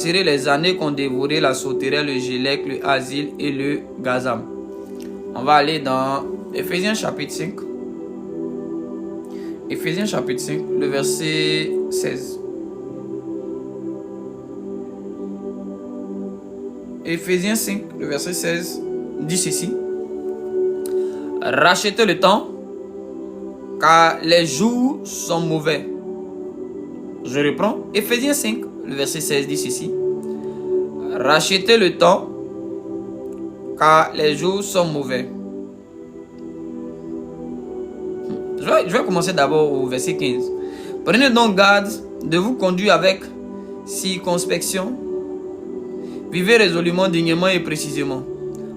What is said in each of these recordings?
Serez les années qu'ont dévoré la sauterelle, le gélec, le asile et le gazam. On va aller dans Éphésiens chapitre 5. Éphésiens chapitre 5, le verset 16. Éphésiens 5, le verset 16 dit ceci. Rachetez le temps, car les jours sont mauvais. Je reprends. Éphésiens 5, le verset 16 dit ceci. Rachetez le temps, car les jours sont mauvais. Je vais commencer d'abord au verset 15. Prenez donc garde de vous conduire avec circonspection. Vivez résolument, dignement et précisément.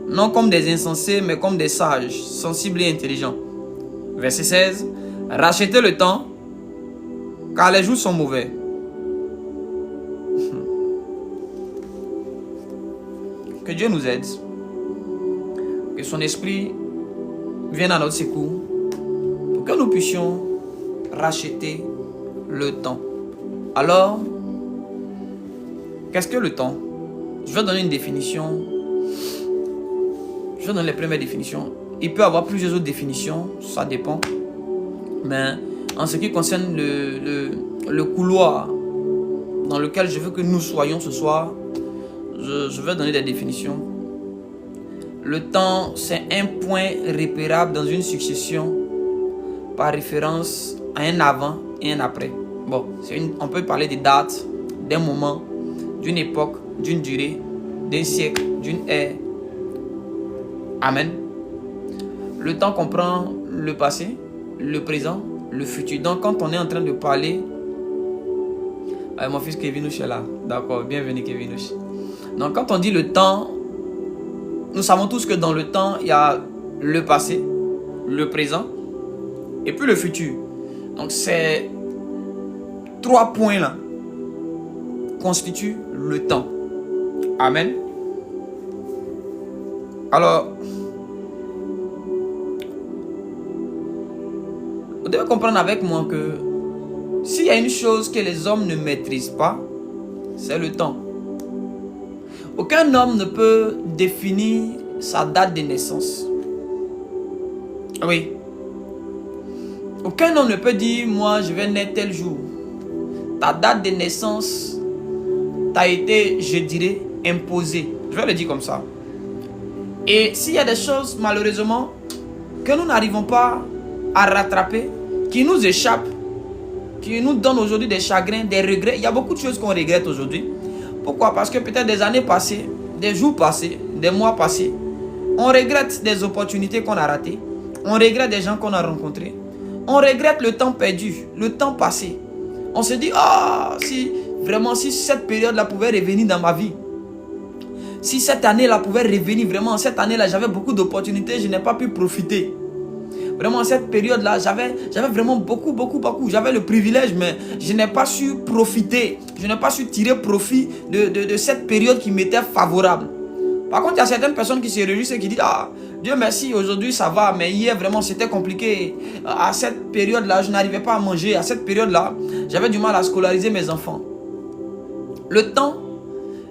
Non comme des insensés, mais comme des sages, sensibles et intelligents. Verset 16. Rachetez le temps, car les jours sont mauvais. Que Dieu nous aide. Que son esprit vienne à notre secours. Pour que nous puissions racheter le temps. Alors, qu'est-ce que le temps? Je vais donner une définition. Je vais donner les premières définitions. Il peut y avoir plusieurs autres définitions, ça dépend. Mais en ce qui concerne le couloir dans lequel je veux que nous soyons ce soir, je vais donner des définitions. Le temps, c'est un point repérable dans une succession par référence à un avant et un après. Bon, on peut parler des dates, d'un moment, d'une époque, d'une durée, d'un siècle, d'une ère. Amen. Le temps comprend le passé, le présent, le futur. Donc quand on est en train de parler... mon fils Kevinouche est là. D'accord, bienvenue Kevinouche. Donc quand on dit le temps, nous savons tous que dans le temps, il y a le passé, le présent et puis le futur. Donc ces trois points-là constituent le temps. Amen. Alors, vous devez comprendre avec moi que s'il y a une chose que les hommes ne maîtrisent pas, c'est le temps. Aucun homme ne peut définir sa date de naissance. Oui. Aucun homme ne peut dire, moi je vais naître tel jour. Ta date de naissance t'a été, je dirais, imposée. Je vais le dire comme ça. Et s'il y a des choses, malheureusement, que nous n'arrivons pas à rattraper, qui nous échappent, qui nous donnent aujourd'hui des chagrins, des regrets. Il y a beaucoup de choses qu'on regrette aujourd'hui. Pourquoi? Parce que peut-être des années passées, des jours passés, des mois passés, on regrette des opportunités qu'on a ratées. On regrette des gens qu'on a rencontrés. On regrette le temps perdu, le temps passé. On se dit, ah, si vraiment, si cette période-là pouvait revenir dans ma vie. Si cette année-là pouvait revenir, vraiment, cette année-là, j'avais beaucoup d'opportunités, je n'ai pas pu profiter. Vraiment, cette période-là, j'avais vraiment beaucoup. J'avais le privilège, mais je n'ai pas su profiter. Je n'ai pas su tirer profit de cette période qui m'était favorable. Par contre, il y a certaines personnes qui se réjouissent et qui disent, ah, Dieu merci, aujourd'hui ça va, mais hier vraiment c'était compliqué. À cette période-là, je n'arrivais pas à manger. À cette période-là, j'avais du mal à scolariser mes enfants. Le temps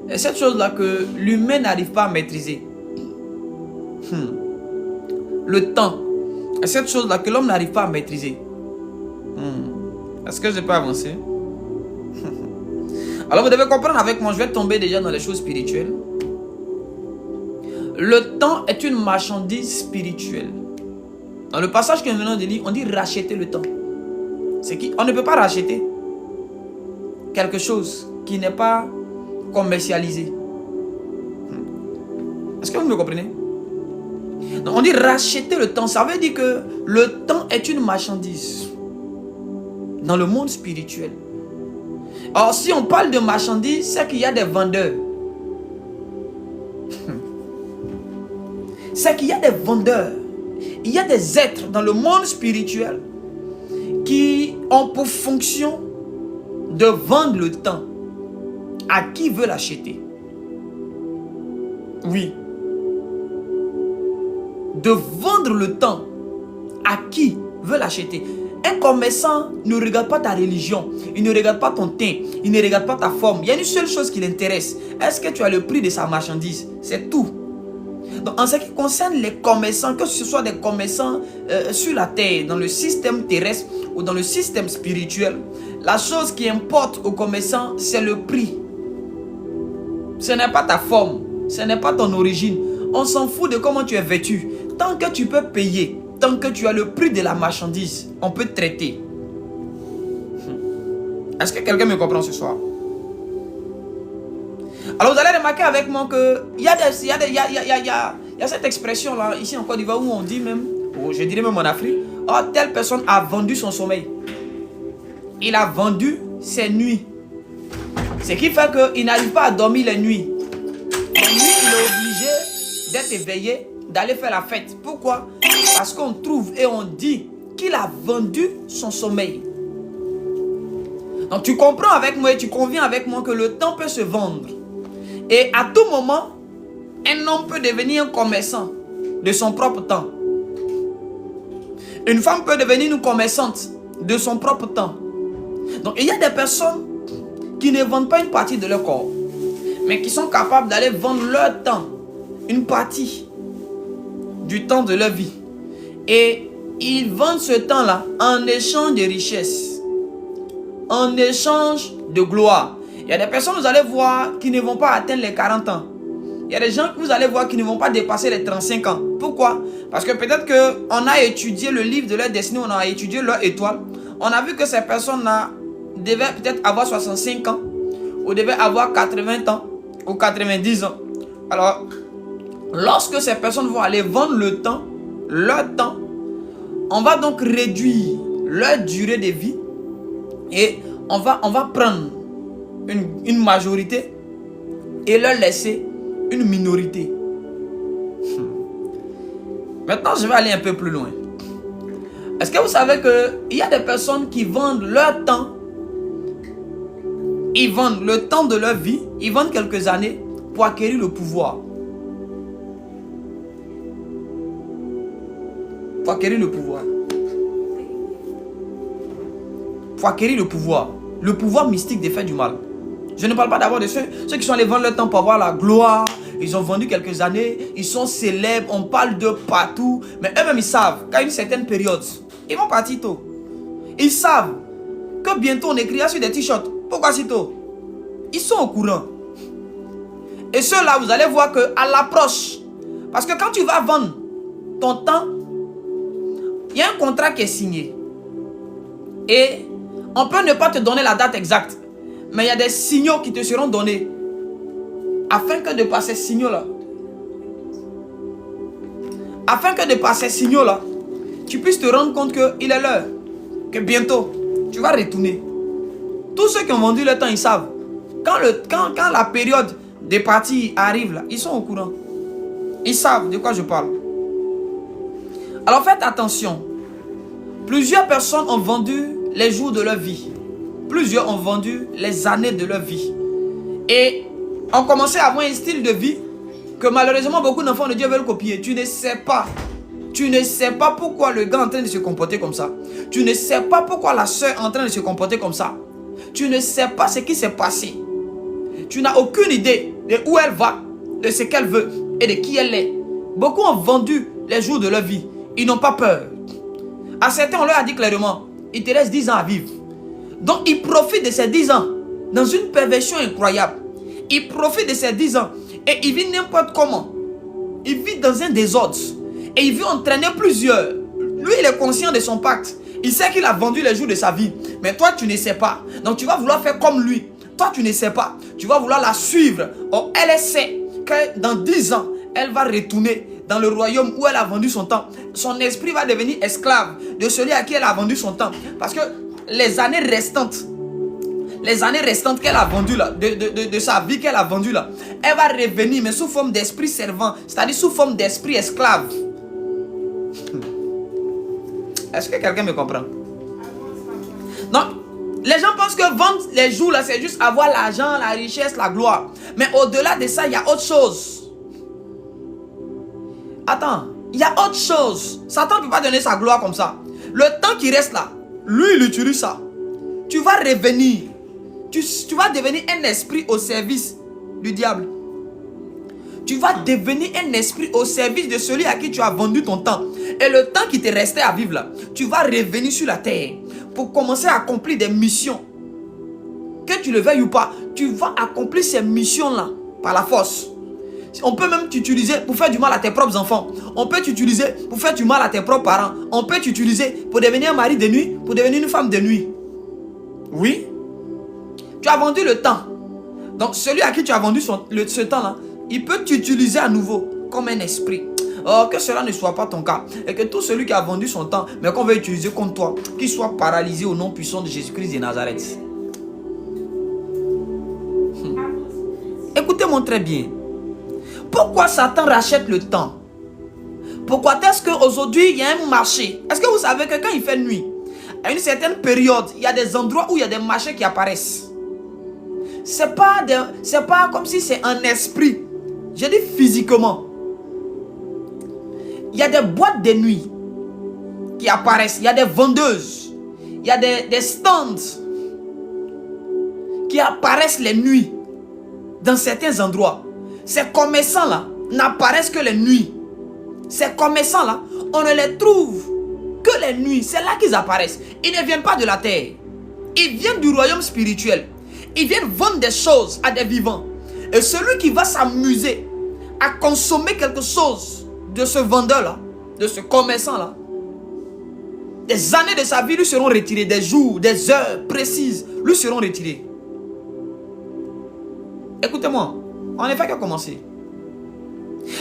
est cette chose-là que l'humain n'arrive pas à maîtriser. Le temps est cette chose-là que l'homme n'arrive pas à maîtriser. Est-ce que je peux avancer? Alors vous devez comprendre avec moi, je vais tomber déjà dans les choses spirituelles. Le temps est une marchandise spirituelle. Dans le passage que nous venons de lire, on dit racheter le temps. C'est qu'on ne peut pas racheter quelque chose qui n'est pas commercialisé. Est-ce que vous me comprenez? Donc on dit racheter le temps. Ça veut dire que le temps est une marchandise dans le monde spirituel. Alors si on parle de marchandise, c'est qu'il y a des vendeurs. C'est qu'il y a des vendeurs. Il y a des êtres dans le monde spirituel qui ont pour fonction de vendre le temps à qui veut l'acheter. Oui. De vendre le temps à qui veut l'acheter. Un commerçant ne regarde pas ta religion, il ne regarde pas ton teint, il ne regarde pas ta forme. Il y a une seule chose qui l'intéresse. Est-ce que tu as le prix de sa marchandise? C'est tout. Donc, en ce qui concerne les commerçants, que ce soit des commerçants sur la terre, dans le système terrestre ou dans le système spirituel, la chose qui importe aux commerçants, c'est le prix. Ce n'est pas ta forme, ce n'est pas ton origine. On s'en fout de comment tu es vêtu. Tant que tu peux payer, tant que tu as le prix de la marchandise, on peut te traiter. Est-ce que quelqu'un me comprend ce soir? Alors vous allez remarquer avec moi qu'il y a cette expression là, ici en Côte d'Ivoire, où on dit même, ou je dirais même en Afrique, oh, telle personne a vendu son sommeil. Il a vendu ses nuits. Ce qui fait qu'il n'arrive pas à dormir les nuits. Les nuits, il est obligé d'être éveillé, d'aller faire la fête. Pourquoi? Parce qu'on trouve et on dit qu'il a vendu son sommeil. Donc tu comprends avec moi et tu conviens avec moi que le temps peut se vendre. Et à tout moment, un homme peut devenir un commerçant de son propre temps. Une femme peut devenir une commerçante de son propre temps. Donc il y a des personnes qui ne vendent pas une partie de leur corps, mais qui sont capables d'aller vendre leur temps, une partie du temps de leur vie. Et ils vendent ce temps-là en échange de richesses, en échange de gloire. Il y a des personnes, vous allez voir, qui ne vont pas atteindre les 40 ans. Il y a des gens que vous allez voir qui ne vont pas dépasser les 35 ans. Pourquoi? Parce que peut-être qu'on a étudié le livre de leur destinée, on a étudié leur étoile. On a vu que ces personnes-là devaient peut-être avoir 65 ans, ou devaient avoir 80 ans, ou 90 ans. Alors, lorsque ces personnes vont aller vendre leur temps, on va donc réduire leur durée de vie et on va prendre une majorité et leur laisser une minorité. Maintenant, je vais aller un peu plus loin. Est-ce que vous savez qu'il y a des personnes qui vendent leur temps? Ils vendent le temps de leur vie, ils vendent quelques années pour acquérir le pouvoir. Pour acquérir le pouvoir. Pour acquérir le pouvoir. Le pouvoir mystique de faire du mal. Je ne parle pas d'abord de ceux qui sont allés vendre leur temps pour avoir la gloire. Ils ont vendu quelques années, ils sont célèbres, on parle de partout. Mais eux-mêmes, ils savent qu'à une certaine période, ils vont partir tôt. Ils savent que bientôt on écrira sur des t-shirts. Pourquoi si tôt? Ils sont au courant. Et ceux-là, vous allez voir qu'à l'approche, parce que quand tu vas vendre ton temps, il y a un contrat qui est signé. Et on peut ne pas te donner la date exacte. Mais il y a des signaux qui te seront donnés. Afin que de par ces signaux-là, tu puisses te rendre compte qu'il est l'heure. Que bientôt, tu vas retourner. Tous ceux qui ont vendu le temps, ils savent. Quand la période des parties arrive, là, ils sont au courant. Ils savent de quoi je parle. Alors faites attention. Plusieurs personnes ont vendu les jours de leur vie. Plusieurs ont vendu les années de leur vie. Et ont commencé à avoir un style de vie que malheureusement beaucoup d'enfants de Dieu veulent copier. Tu ne sais pas. Tu ne sais pas pourquoi le gars est en train de se comporter comme ça. Tu ne sais pas pourquoi la soeur est en train de se comporter comme ça. Tu ne sais pas ce qui s'est passé. Tu n'as aucune idée de où elle va, de ce qu'elle veut et de qui elle est. Beaucoup ont vendu les jours de leur vie. Ils n'ont pas peur. À certains, on leur a dit clairement, il te reste 10 ans à vivre. Donc, ils profitent de ces 10 ans dans une perversion incroyable. Ils profitent de ces 10 ans et ils vivent n'importe comment. Ils vivent dans un désordre et il veut entraîner plusieurs. Lui, il est conscient de son pacte. Il sait qu'il a vendu les jours de sa vie. Mais toi, tu ne sais pas. Donc, tu vas vouloir faire comme lui. Toi, tu ne sais pas. Tu vas vouloir la suivre. Or, elle sait que dans 10 ans, elle va retourner dans le royaume où elle a vendu son temps. Son esprit va devenir esclave de celui à qui elle a vendu son temps. Parce que les années restantes qu'elle a vendues là, de sa vie qu'elle a vendue là, elle va revenir, mais sous forme d'esprit servant, c'est-à-dire sous forme d'esprit esclave. Est-ce que quelqu'un me comprend? Non, les gens pensent que vendre les jours là, c'est juste avoir l'argent, la richesse, la gloire. Mais au-delà de ça, il y a autre chose. Attends, il y a autre chose. Satan ne peut pas donner sa gloire comme ça. Le temps qui reste là, lui, il utilise ça. Tu vas revenir. Tu vas devenir un esprit au service du diable. Tu vas devenir un esprit au service de celui à qui tu as vendu ton temps. Et le temps qui te restait à vivre là, tu vas revenir sur la terre pour commencer à accomplir des missions. Que tu le veuilles ou pas, tu vas accomplir ces missions-là par la force. On peut même t'utiliser pour faire du mal à tes propres enfants. On peut t'utiliser pour faire du mal à tes propres parents. On peut t'utiliser pour devenir un mari de nuit, pour devenir une femme de nuit. Oui. Tu as vendu le temps. Donc celui à qui tu as vendu ce temps-là, il peut t'utiliser à nouveau comme un esprit. Oh, que cela ne soit pas ton cas. Et que tout celui qui a vendu son temps, mais qu'on veut utiliser contre toi, qu'il soit paralysé au nom puissant de Jésus-Christ de Nazareth. Écoutez-moi très bien. Pourquoi Satan rachète le temps? Pourquoi est-ce qu'aujourd'hui il y a un marché? Est-ce que vous savez que quand il fait nuit, à une certaine période, il y a des endroits où il y a des marchés qui apparaissent? C'est pas comme si c'est un esprit. Je dis physiquement. Il y a des boîtes de nuit qui apparaissent. Il y a des vendeuses. Il y a des stands qui apparaissent les nuits dans certains endroits. Ces commerçants-là n'apparaissent que les nuits. Ces commerçants-là, on ne les trouve que les nuits. C'est là qu'ils apparaissent. Ils ne viennent pas de la terre. Ils viennent du royaume spirituel. Ils viennent vendre des choses à des vivants. Et celui qui va s'amuser à consommer quelque chose de ce vendeur-là, de ce commerçant-là, des années de sa vie lui seront retirées. Des jours, des heures précises lui seront retirées. Écoutez-moi, on n'est pas qu'à commencer.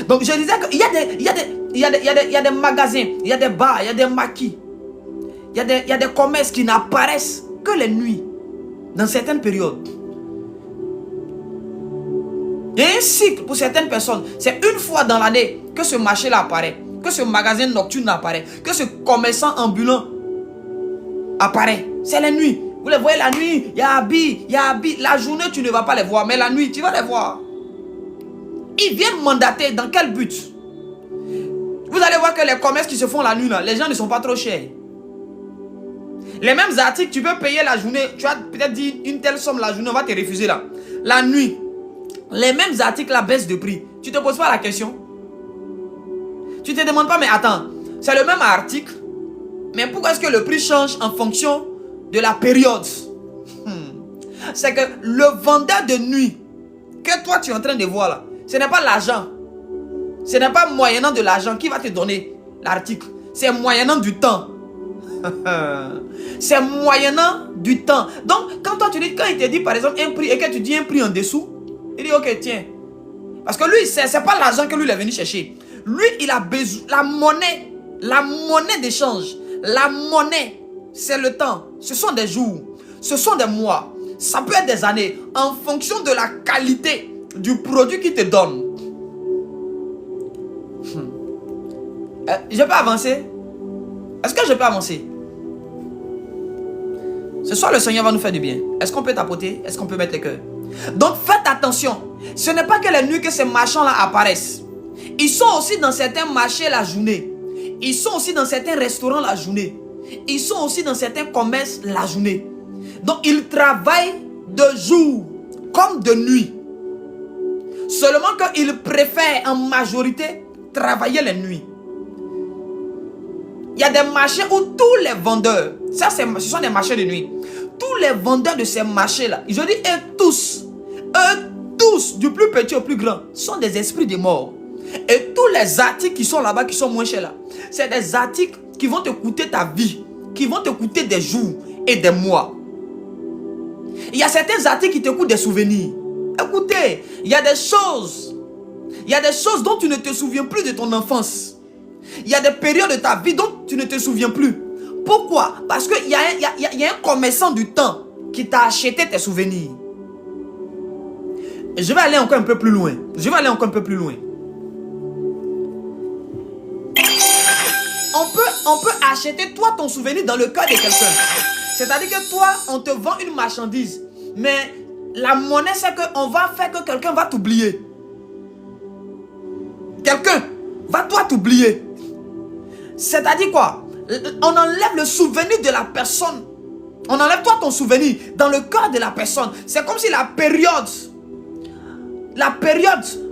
Donc je disais qu'il y a des magasins, il y a des bars, il y a des maquis, il y a des commerces qui n'apparaissent que les nuits, dans certaines périodes. Il y a un cycle pour certaines personnes. C'est une fois dans l'année que ce marché-là apparaît, que ce magasin nocturne apparaît, que ce commerçant ambulant apparaît. C'est la nuit. Vous les voyez la nuit, il y a habit, il y a habit. La journée, tu ne vas pas les voir, mais la nuit, tu vas les voir. Ils viennent mandater dans quel but? Vous allez voir que les commerces qui se font la nuit, là, les gens ne sont pas trop chers. Les mêmes articles, tu peux payer la journée. Tu as peut-être dit une telle somme la journée, on va te refuser là. La nuit, les mêmes articles là baissent de prix. Tu ne te poses pas la question? Tu ne te demandes pas, mais attends, c'est le même article, mais pourquoi est-ce que le prix change en fonction de la période? C'est que le vendeur de nuit que toi tu es en train de voir là, ce n'est pas l'argent. Ce n'est pas moyennant de l'argent qui va te donner l'article. C'est moyennant du temps. C'est moyennant du temps. Donc, quand toi tu dis, quand il te dit par exemple un prix et que tu dis un prix en dessous, il dit ok, tiens. Parce que lui, c'est pas l'argent que lui il est venu chercher. Lui, il a besoin. La monnaie d'échange. La monnaie, c'est le temps. Ce sont des jours. Ce sont des mois. Ça peut être des années. En fonction de la qualité du produit qu'il te donne. Je peux avancer? Est-ce que je peux avancer? Ce soir, le Seigneur va nous faire du bien. Est-ce qu'on peut tapoter? Est-ce qu'on peut mettre les cœurs? Donc, faites attention. Ce n'est pas que les nuits que ces marchands-là apparaissent. Ils sont aussi dans certains marchés la journée. Ils sont aussi dans certains restaurants la journée. Ils sont aussi dans certains commerces la journée. Donc, ils travaillent de jour comme de nuit. Seulement qu'ils préfèrent en majorité travailler les nuits. Il y a des marchés où tous les vendeurs, ce sont des marchés de nuit. Tous les vendeurs de ces marchés-là, je dis eux tous, du plus petit au plus grand, sont des esprits de mort. Et tous les articles qui sont là-bas, qui sont moins chers là, c'est des articles qui vont te coûter ta vie, qui vont te coûter des jours et des mois. Il y a certains articles qui te coûtent des souvenirs. Écoutez, il y a des choses dont tu ne te souviens plus de ton enfance. Il y a des périodes de ta vie dont tu ne te souviens plus. Pourquoi? Parce qu'il y a un commerçant du temps qui t'a acheté tes souvenirs. Et je vais aller encore un peu plus loin. On peut acheter toi ton souvenir dans le cœur de quelqu'un. C'est-à-dire que toi, on te vend une marchandise. Mais la monnaie, c'est qu'on va faire que quelqu'un va t'oublier. Quelqu'un va toi t'oublier. C'est-à-dire quoi? On enlève le souvenir de la personne. On enlève toi ton souvenir dans le cœur de la personne. C'est comme si la période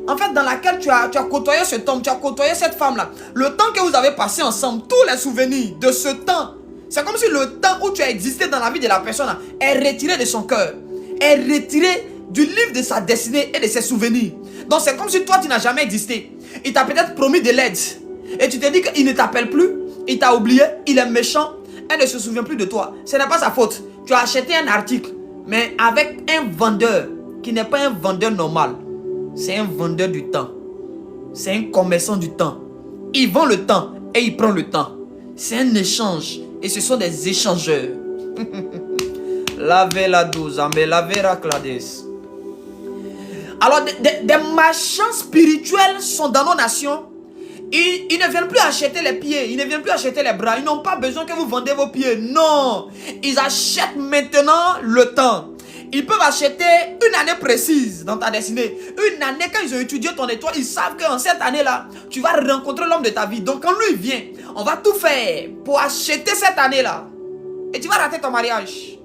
en fait dans laquelle tu as côtoyé cet homme, tu as côtoyé cette femme-là, le temps que vous avez passé ensemble, tous les souvenirs de ce temps, c'est comme si le temps où tu as existé dans la vie de la personne là, est retiré de son cœur, est retiré du livre de sa destinée et de ses souvenirs. Donc c'est comme si toi tu n'as jamais existé. Il t'a peut-être promis de l'aide et tu te dis qu'il ne t'appelle plus, il t'a oublié, il est méchant, elle ne se souvient plus de toi. Ce n'est pas sa faute. Tu as acheté un article, mais avec un vendeur qui n'est pas un vendeur normal. C'est un vendeur du temps. C'est un commerçant du temps. Il vend le temps et il prend le temps. C'est un échange et ce sont des échangeurs. Lave la douze, mais lavera clades. Alors des marchands spirituels sont dans nos nations. Ils ne viennent plus acheter les pieds, ils ne viennent plus acheter les bras. Ils n'ont pas besoin que vous vendez vos pieds. Non, ils achètent maintenant le temps. Ils peuvent acheter une année précise dans ta destinée. Une année, quand ils ont étudié ton étoile, ils savent qu'en cette année-là, tu vas rencontrer l'homme de ta vie. Donc quand lui vient, on va tout faire pour acheter cette année-là. Et tu vas rater ton mariage.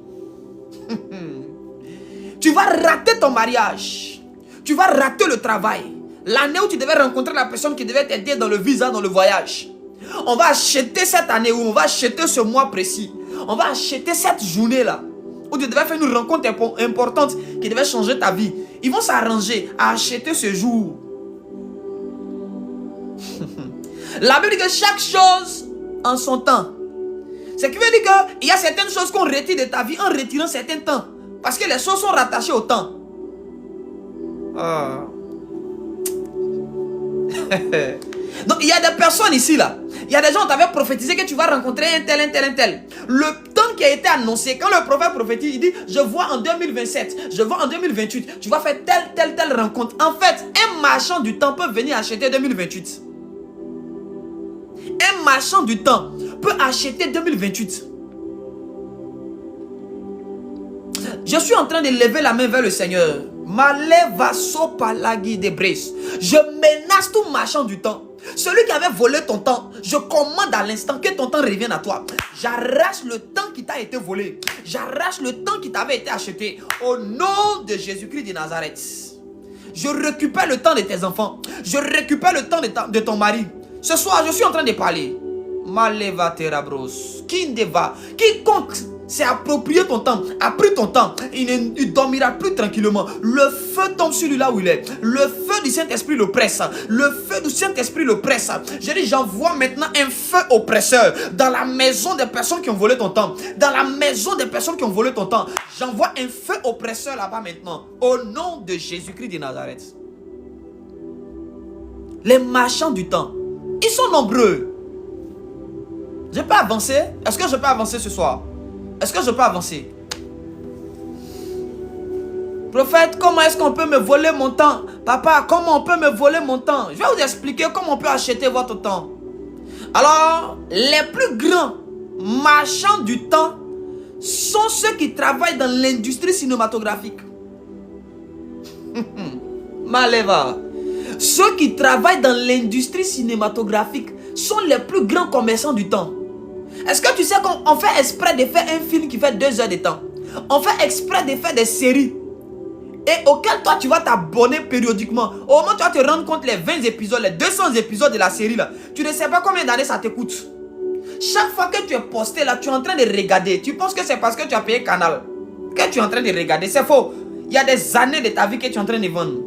Tu vas rater ton mariage. Tu vas rater le travail. L'année où tu devais rencontrer la personne qui devait t'aider dans le visa, dans le voyage. On va acheter cette année, ou on va acheter ce mois précis. On va acheter cette journée-là. Où tu devais faire une rencontre importante qui devait changer ta vie. Ils vont s'arranger à acheter ce jour. La Bible dit que chaque chose en son temps. Ce qui veut dire qu'il y a certaines choses qu'on retire de ta vie en retirant certains temps. Parce que les choses sont rattachées au temps. Donc il y a des personnes ici là. Il y a des gens qui t'avaient prophétisé que tu vas rencontrer un tel, un tel, un tel. Le temps qui a été annoncé, quand le prophète prophétise, il dit je vois en 2027, je vois en 2028, tu vas faire telle rencontre. En fait, un marchand du temps peut venir acheter 2028. Un marchand du temps peut acheter 2028. Je suis en train de lever la main vers le Seigneur. Je menace tout marchand du temps. Celui qui avait volé ton temps, je commande à l'instant que ton temps revienne à toi. J'arrache le temps qui t'a été volé. J'arrache le temps qui t'avait été acheté. Au nom de Jésus-Christ de Nazareth. Je récupère le temps de tes enfants. Je récupère le temps de ton mari. Ce soir, je suis en train de parler. Maleva terabros. Quiconque s'est approprié ton temps, a pris ton temps, il ne dormira plus tranquillement. Le feu tombe sur lui là où il est. Le feu du Saint-Esprit le presse. Le feu du Saint-Esprit le presse. Je dis, j'envoie maintenant un feu oppresseur dans la maison des personnes qui ont volé ton temps. Dans la maison des personnes qui ont volé ton temps. J'envoie un feu oppresseur là-bas maintenant. Au nom de Jésus-Christ de Nazareth. Les marchands du temps, ils sont nombreux. Je peux avancer? Est-ce que je peux avancer ce soir? Est-ce que je peux avancer? Prophète, comment est-ce qu'on peut me voler mon temps? Papa, comment on peut me voler mon temps? Je vais vous expliquer comment on peut acheter votre temps. Alors, les plus grands marchands du temps sont ceux qui travaillent dans l'industrie cinématographique. Maleva. Ceux qui travaillent dans l'industrie cinématographique sont les plus grands commerçants du temps. Est-ce que tu sais qu'on fait exprès de faire un film qui fait 2 heures de temps? On fait exprès de faire des séries et auquel toi tu vas t'abonner périodiquement. Au moment où tu vas te rendre compte les 20 épisodes, les 200 épisodes de la série là, tu ne sais pas combien d'années ça te coûte. Chaque fois que tu es posté là, tu es en train de regarder. Tu penses que c'est parce que tu as payé Canal que tu es en train de regarder. C'est faux. Il y a des années de ta vie que tu es en train de vendre.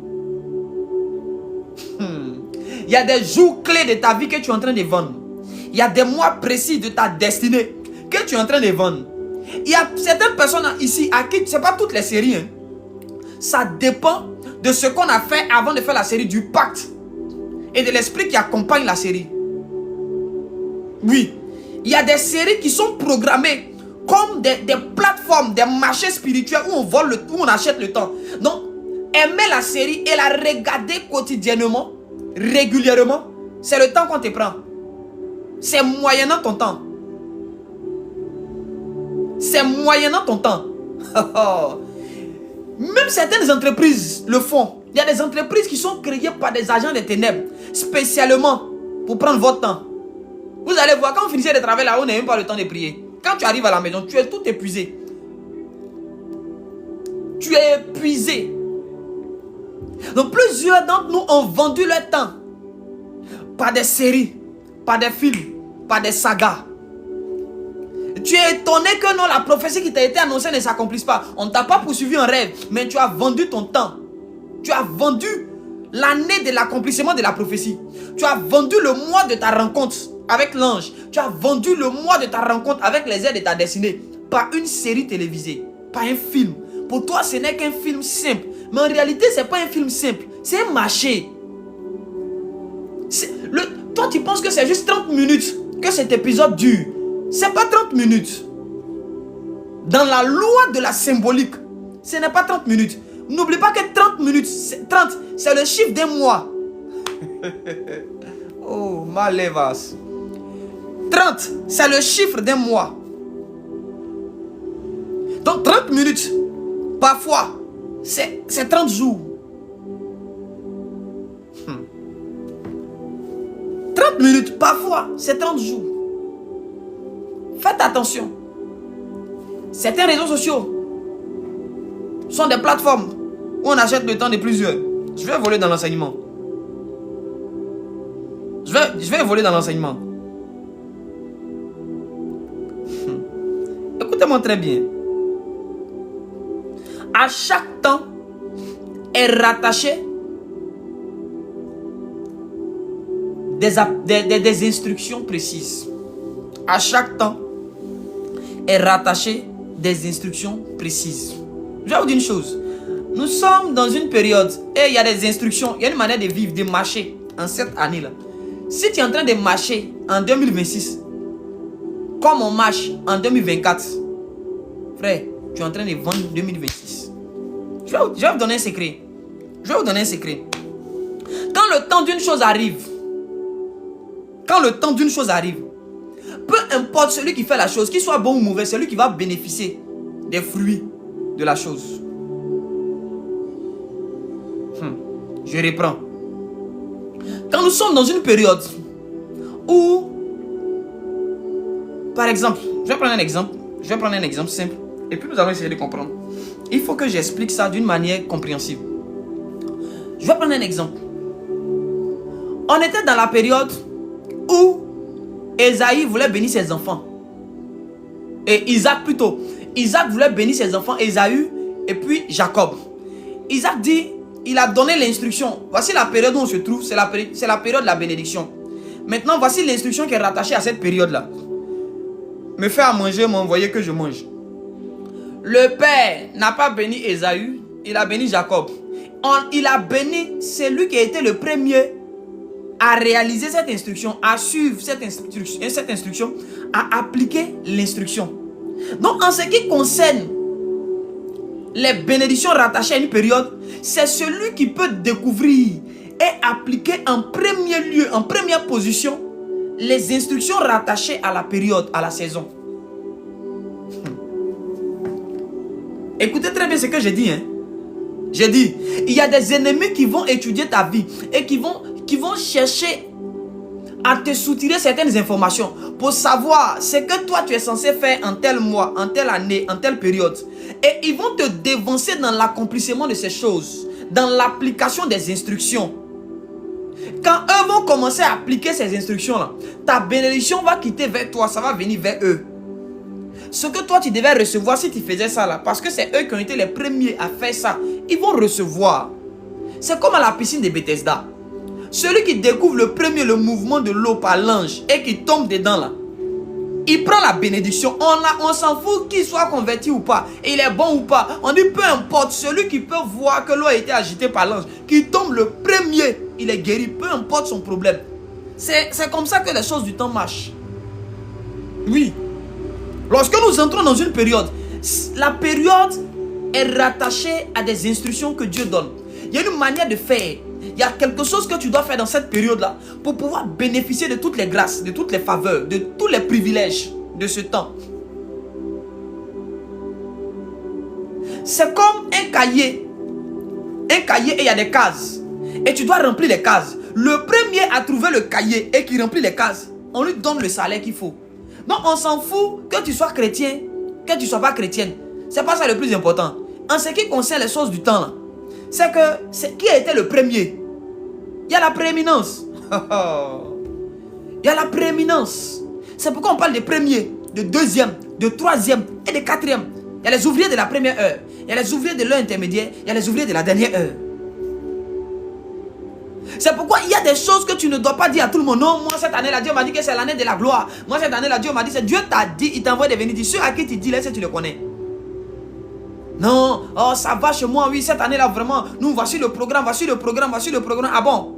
Il y a des jours clés de ta vie que tu es en train de vendre. Il y a des mois précis de ta destinée que tu es en train de vendre. Il y a certaines personnes ici à qui, ce n'est pas toutes les séries. Hein. Ça dépend de ce qu'on a fait avant de faire la série, du pacte et de l'esprit qui accompagne la série. Oui, il y a des séries qui sont programmées comme des plateformes, des marchés spirituels où on vole où on achète le temps. Donc, aimer la série et la regarder quotidiennement, régulièrement, c'est le temps qu'on te prend. C'est moyennant ton temps. C'est moyennant ton temps. Même certaines entreprises le font. Il y a des entreprises qui sont créées par des agents des ténèbres, spécialement pour prendre votre temps. Vous allez voir, quand vous finissez de travailler là, on n'a même pas le temps de prier. Quand tu arrives à la maison, tu es tout épuisé. Tu es épuisé. Donc plusieurs d'entre nous ont vendu leur temps par des séries, par des films, par des sagas. Tu es étonné que non, la prophétie qui t'a été annoncée ne s'accomplisse pas. On ne t'a pas poursuivi un rêve, mais tu as vendu ton temps. Tu as vendu l'année de l'accomplissement de la prophétie. Tu as vendu le mois de ta rencontre avec l'ange. Tu as vendu le mois de ta rencontre avec les ailes de ta destinée par une série télévisée, par un film. Pour toi, ce n'est qu'un film simple. Mais en réalité, ce n'est pas un film simple. C'est un marché. Toi, tu penses que c'est juste 30 minutes que cet épisode dure. Ce n'est pas 30 minutes. Dans la loi de la symbolique, ce n'est pas 30 minutes. N'oublie pas que 30 minutes, 30, c'est le chiffre d'un mois. Oh, malevas. 30, c'est le chiffre d'un mois. Donc 30 minutes, parfois, c'est 30 jours. 30 minutes, parfois, c'est 30 jours. Faites attention. Certains réseaux sociaux sont des plateformes où on achète le temps de plusieurs. Je vais voler dans l'enseignement. Je vais voler dans l'enseignement. Écoutez-moi très bien. À chaque temps est rattaché des instructions précises. À chaque temps est rattaché des instructions précises. Je vais vous dire une chose. Nous sommes dans une période et il y a des instructions, il y a une manière de vivre, de marcher en cette année-là. Si tu es en train de marcher en 2026, comme on marche en 2024, frère, tu es en train de vendre 2026. Je vais vous donner un secret. Je vais vous donner un secret. Quand le temps d'une chose arrive, peu importe celui qui fait la chose, qu'il soit bon ou mauvais, c'est lui qui va bénéficier des fruits de la chose. Je reprends. Quand nous sommes dans une période où, par exemple, je vais prendre un exemple simple, et puis nous allons essayer de comprendre. Il faut que j'explique ça d'une manière compréhensible. Je vais prendre un exemple. On était dans la période où Esaïe voulait bénir ses enfants. Et Isaac plutôt. Isaac voulait bénir ses enfants, Esaü et puis Jacob. Isaac dit, il a donné l'instruction. Voici la période où on se trouve, c'est la période de la bénédiction. Maintenant, voici l'instruction qui est rattachée à cette période-là. Me faire à manger, m'envoyer que je mange. Le père n'a pas béni Esaü, il a béni Jacob. Il a béni celui qui a été le premier à réaliser cette instruction, à suivre cette instruction, à appliquer l'instruction. Donc, en ce qui concerne les bénédictions rattachées à une période, c'est celui qui peut découvrir et appliquer en premier lieu, en première position, les instructions rattachées à la période, à la saison. Écoutez très bien ce que j'ai dit. J'ai dit, il y a des ennemis qui vont étudier ta vie et qui vont chercher à te soutirer certaines informations pour savoir ce que toi tu es censé faire en tel mois, en telle année, en telle période. Et ils vont te dévancer dans l'accomplissement de ces choses, dans l'application des instructions. Quand eux vont commencer à appliquer ces instructions-là, ta bénédiction va quitter vers toi, ça va venir vers eux. Ce que toi tu devais recevoir si tu faisais ça là, parce que c'est eux qui ont été les premiers à faire ça, ils vont recevoir. C'est comme à la piscine de Bethesda. Celui qui découvre le premier le mouvement de l'eau par l'ange et qui tombe dedans là, il prend la bénédiction. On s'en fout qu'il soit converti ou pas, et il est bon ou pas. On dit peu importe, celui qui peut voir que l'eau a été agitée par l'ange, qui tombe le premier, il est guéri, peu importe son problème. C'est comme ça que les choses du temps marchent. Oui. Lorsque nous entrons dans une période, la période est rattachée à des instructions que Dieu donne. Il y a une manière de faire. Il y a quelque chose que tu dois faire dans cette période-là pour pouvoir bénéficier de toutes les grâces, de toutes les faveurs, de tous les privilèges de ce temps. C'est comme un cahier. Un cahier et il y a des cases. Et tu dois remplir les cases. Le premier à trouver le cahier et qui remplit les cases, on lui donne le salaire qu'il faut. Donc on s'en fout que tu sois chrétien, que tu ne sois pas chrétienne. C'est pas ça le plus important. En ce qui concerne les choses du temps, c'est que qui a été le premier? Il y a la prééminence. Il y a la prééminence. C'est pourquoi on parle de premier, de deuxième, de troisième et de quatrième. Il y a les ouvriers de la première heure. Il y a les ouvriers de l'heure intermédiaire. Il y a les ouvriers de la dernière heure. C'est pourquoi il y a des choses que tu ne dois pas dire à tout le monde. Non, moi cette année-là, Dieu m'a dit que c'est l'année de la gloire. Moi cette année-là, Dieu m'a dit, c'est Dieu t'a dit, il t'envoie de venir dire. Ceux à qui tu dis, là, si tu le connais. Non, oh ça va chez moi, oui, cette année-là, vraiment, nous, voici le programme, voici le programme, voici le programme. Ah bon?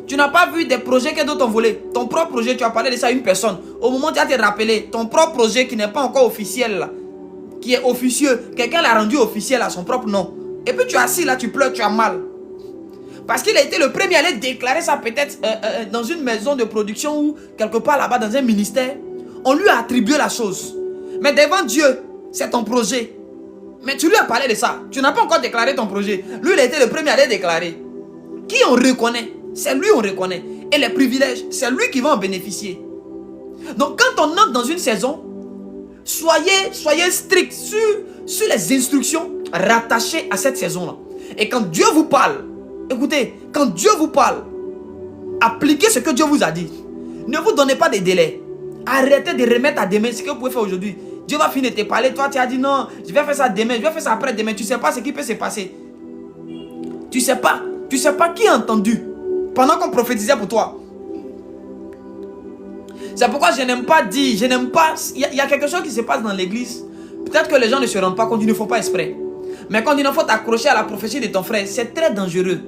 Tu n'as pas vu des projets que d'autres ont volé. Ton propre projet, tu as parlé de ça à une personne. Au moment où tu as te rappelé, ton propre projet qui n'est pas encore officiel, là, qui est officieux, quelqu'un l'a rendu officiel à son propre nom. Et puis tu es assis là, tu pleures, tu as mal. Parce qu'il a été le premier à aller déclarer ça peut-être dans une maison de production ou quelque part là-bas dans un ministère. On lui a attribué la chose. Mais devant Dieu, c'est ton projet. Mais tu lui as parlé de ça. Tu n'as pas encore déclaré ton projet. Lui, il a été le premier à aller déclarer. Qui on reconnaît? C'est lui on reconnaît. Et les privilèges, c'est lui qui va en bénéficier. Donc quand on entre dans une saison, soyez strict sur les instructions rattachées à cette saison-là. Et quand Dieu vous parle, écoutez, quand Dieu vous parle, appliquez ce que Dieu vous a dit. Ne vous donnez pas de délai. Arrêtez de remettre à demain ce que vous pouvez faire aujourd'hui. Dieu va finir de te parler. Toi, tu as dit non, je vais faire ça demain, je vais faire ça après-demain. Tu ne sais pas ce qui peut se passer. Tu ne sais pas qui a entendu pendant qu'on prophétisait pour toi. C'est pourquoi je n'aime pas dire, il y a quelque chose qui se passe dans l'église. Peut-être que les gens ne se rendent pas compte, ils ne font pas exprès. Mais quand il faut t'accrocher à la prophétie de ton frère, c'est très dangereux.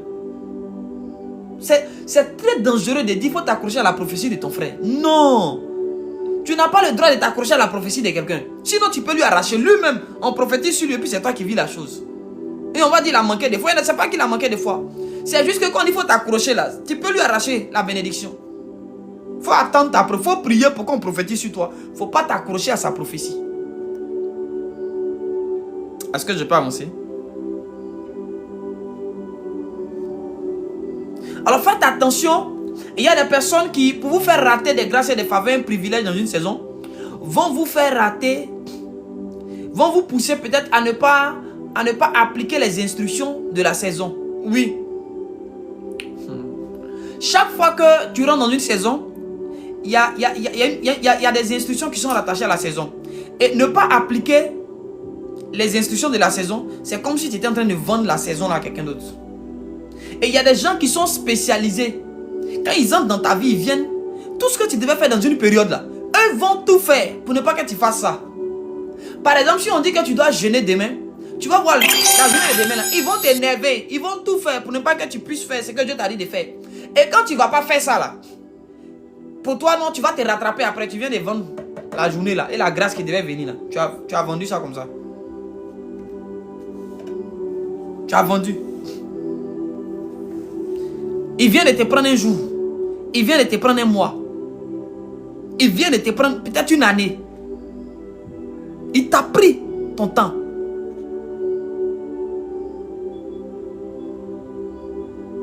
C'est très dangereux de dire qu'il faut t'accrocher à la prophétie de ton frère. Non. Tu n'as pas le droit de t'accrocher à la prophétie de quelqu'un. Sinon tu peux lui arracher lui-même. On prophétise sur lui et puis c'est toi qui vis la chose. Et on va dire qu'il a manqué des fois. Il ne sait pas qu'il a manqué des fois. C'est juste que quand il faut t'accrocher là, tu peux lui arracher la bénédiction. Il faut attendre ta prophétie. Il faut prier pour qu'on prophétise sur toi. Il ne faut pas t'accrocher à sa prophétie. Est-ce que je peux avancer? Alors faites attention. Il y a des personnes qui, pour vous faire rater des grâces et des faveurs, un privilège dans une saison, vont vous faire rater, vont vous pousser peut-être à ne pas appliquer les instructions de la saison. Oui. Chaque fois que tu rentres dans une saison, il y a des instructions qui sont rattachées à la saison. Et ne pas appliquer les instructions de la saison, c'est comme si tu étais en train de vendre la saison à quelqu'un d'autre. Et il y a des gens qui sont spécialisés. Quand ils entrent dans ta vie, ils viennent. Tout ce que tu devais faire dans une période là, eux vont tout faire pour ne pas que tu fasses ça. Par exemple, si on dit que tu dois jeûner demain, tu vas voir la journée de demain là, ils vont t'énerver. Ils vont tout faire pour ne pas que tu puisses faire ce que Dieu t'a dit de faire. Et quand tu ne vas pas faire ça là, pour toi non, tu vas te rattraper après. Tu viens de vendre la journée là et la grâce qui devait venir là. Tu as vendu ça comme ça. Tu as vendu. Il vient de te prendre un jour. Il vient de te prendre un mois. Il vient de te prendre peut-être une année. Il t'a pris ton temps.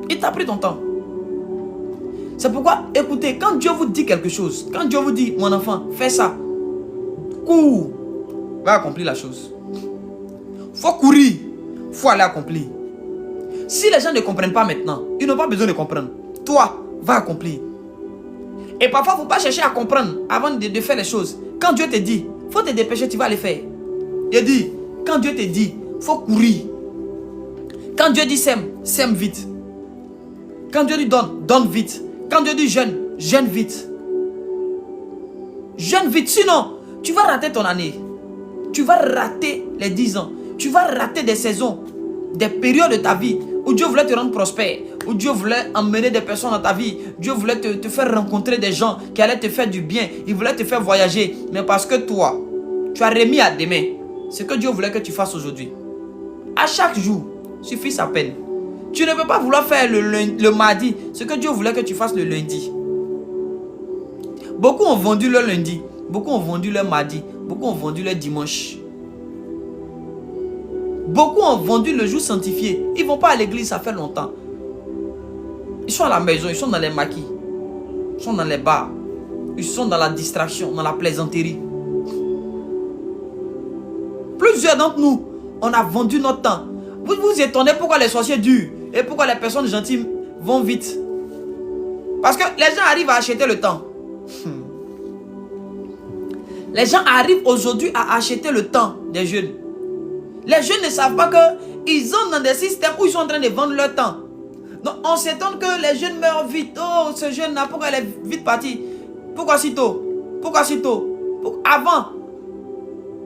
Il t'a pris ton temps. C'est pourquoi, écoutez, quand Dieu vous dit quelque chose, quand Dieu vous dit, mon enfant, fais ça, cours, va accomplir la chose. Faut courir, faut aller accomplir. Si les gens ne comprennent pas maintenant, ils n'ont pas besoin de comprendre. Toi, va accomplir. Et parfois, il ne faut pas chercher à comprendre avant de faire les choses. Quand Dieu te dit, il faut te dépêcher, tu vas les faire. Il dit, quand Dieu te dit, il faut courir. Quand Dieu dit sème, sème vite. Quand Dieu dit donne, donne vite. Quand Dieu dit jeûne, jeûne vite. Jeûne vite, sinon, tu vas rater ton année. Tu vas rater les 10 ans. Tu vas rater des saisons, des périodes de ta vie où Dieu voulait te rendre prospère, où Dieu voulait emmener des personnes dans ta vie, Dieu voulait te faire rencontrer des gens qui allaient te faire du bien, il voulait te faire voyager, mais parce que toi, tu as remis à demain ce que Dieu voulait que tu fasses aujourd'hui. À chaque jour, suffit sa peine. Tu ne peux pas vouloir faire le mardi ce que Dieu voulait que tu fasses le lundi. Beaucoup ont vendu le lundi, beaucoup ont vendu le mardi, beaucoup ont vendu le dimanche. Beaucoup ont vendu le jour sanctifié. Ils ne vont pas à l'église, ça fait longtemps. Ils sont à la maison, ils sont dans les maquis. Ils sont dans les bars. Ils sont dans la distraction, dans la plaisanterie. Plusieurs d'entre nous, on a vendu notre temps. Vous vous étonnez pourquoi les sorciers durent et pourquoi les personnes gentilles vont vite. Parce que les gens arrivent à acheter le temps. Les gens arrivent aujourd'hui à acheter le temps des jeunes. Les jeunes ne savent pas qu'ils ont dans des systèmes où ils sont en train de vendre leur temps. Donc on s'étonne que les jeunes meurent vite. Oh, ce jeune-là, pourquoi elle est vite partie? Pourquoi si tôt? Pourquoi si tôt? Avant,